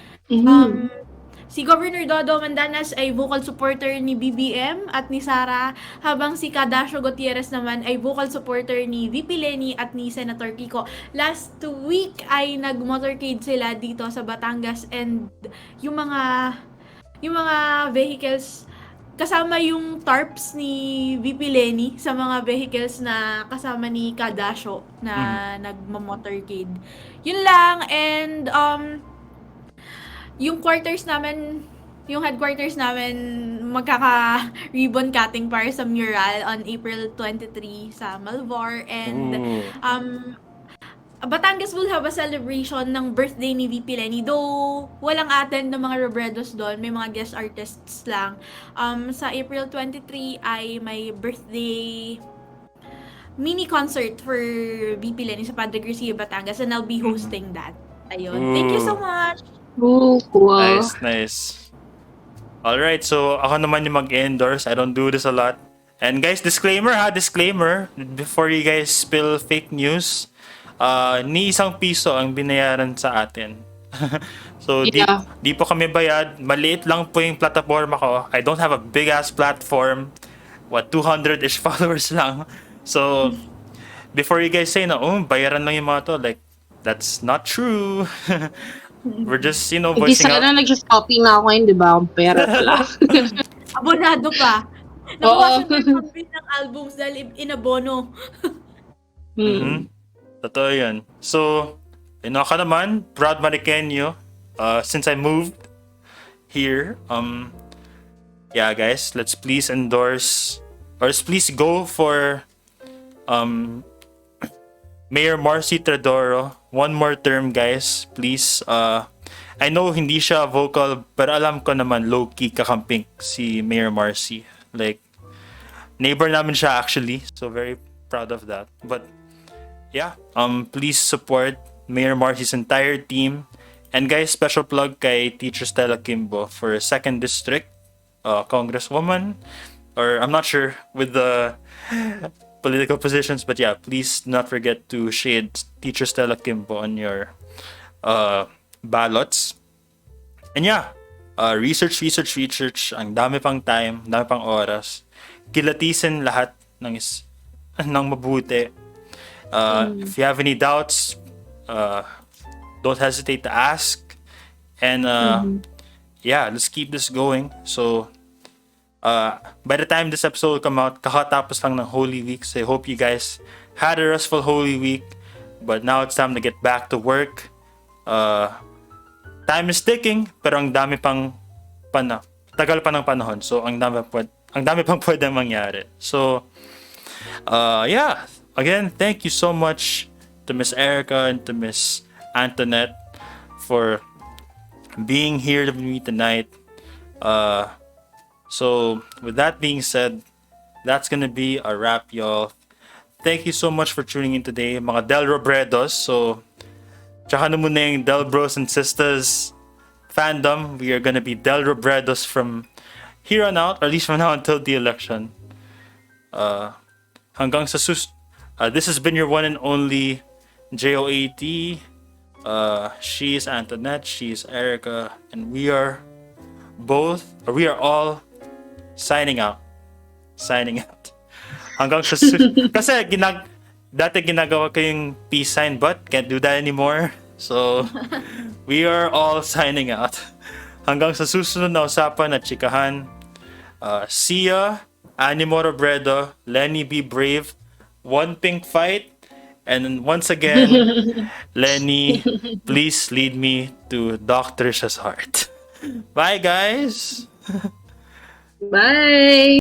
Si Governor Dodo Mandanas ay vocal supporter ni BBM at ni Sara, habang si Dasho Gutierrez naman ay vocal supporter ni VP Lenny at ni Senator Kiko. Last week ay nag-motorcade sila dito sa Batangas, and yung mga vehicles, kasama yung tarps ni VP Lenny sa mga vehicles na kasama ni Dasho na nagmo-motorcade. Yun lang. And yung headquarters namin magkaka-ribbon cutting para sa mural on April 23 sa Malvar. And Batangas will have a celebration ng birthday ni VP Lenny. Though walang attend ng mga Robredos doon, may mga guest artists lang. Sa April 23 ay may birthday mini concert for VP Lenny sa Padre Garcia, Batangas, and I'll be hosting that. Ayun. Thank you so much! Oh, cool. Nice. Alright, so ako naman yung mag-endorse. I don't do this a lot. And guys, disclaimer, before you guys spill fake news, ni isang piso ang binayaran sa atin. So, Yeah. di po kami bayad. Maliit lang po yung platform ko. I don't have a big-ass platform. 200-ish followers lang. So, before you guys say na, bayaran lang yung mga to, like, that's not true. We're just, Hindi voicing out. sana nag-shopping na ako ngayon, di ba? Ang pera pala. Abonado pa. Nakuha siya ng pambili ng albums dahil inabono. Totoo yan. So, ako naman, proud Mariqueño, since I moved here, yeah guys, let's please endorse, or let's please go for Mayor Marcy Tredoro. One more term, guys, please. I know hindi siya vocal, pero alam ko naman low-key kakampink si Mayor Marcy. Like, neighbor namin siya actually, so very proud of that. But yeah, please support Mayor Marcy's entire team. And guys, special plug kay Teacher Stella Kimbo for 2nd District Congresswoman, or I'm not sure with the political positions. But yeah, please do not forget to shade Teacher Stella Kimbo on your ballots. And yeah, research. Ang dami pang time, dami pang oras. Kilatisin lahat ng mabuti. If you have any doubts, don't hesitate to ask. And yeah, let's keep this going. So, by the time this episode will come out, kakatapos lang ng Holy Week. So I hope you guys had a restful Holy Week. But now it's time to get back to work. Time is ticking, pero ang dami pang tagal pa ng panahon. So ang dami pang pwedeng mangyari. So yeah, again, thank you so much to Miss Ericka and to Miss Anthonette for being here with me tonight. So with that being said, that's gonna be a wrap, y'all. Thank you so much for tuning in today, mga Del Robredos. So tsaka na muna yung Del Bros and Sisters fandom. We are gonna be Del Robredos from here on out, or at least from now until the election. Hanggang sa this has been your one and only JOAT. She's Anthonette, she's Ericka, and we are all signing out. Hanggang sa kasi dati ginagawa ko yung peace sign, but can't do that anymore. So we are all signing out. Hanggang sa susunod na usapan at chikahan. See ya, Animo Robredo, Lenny be brave, one pink fight, and once again, Lenny, please lead me to Dr. Tricia's heart. Bye, guys. Bye!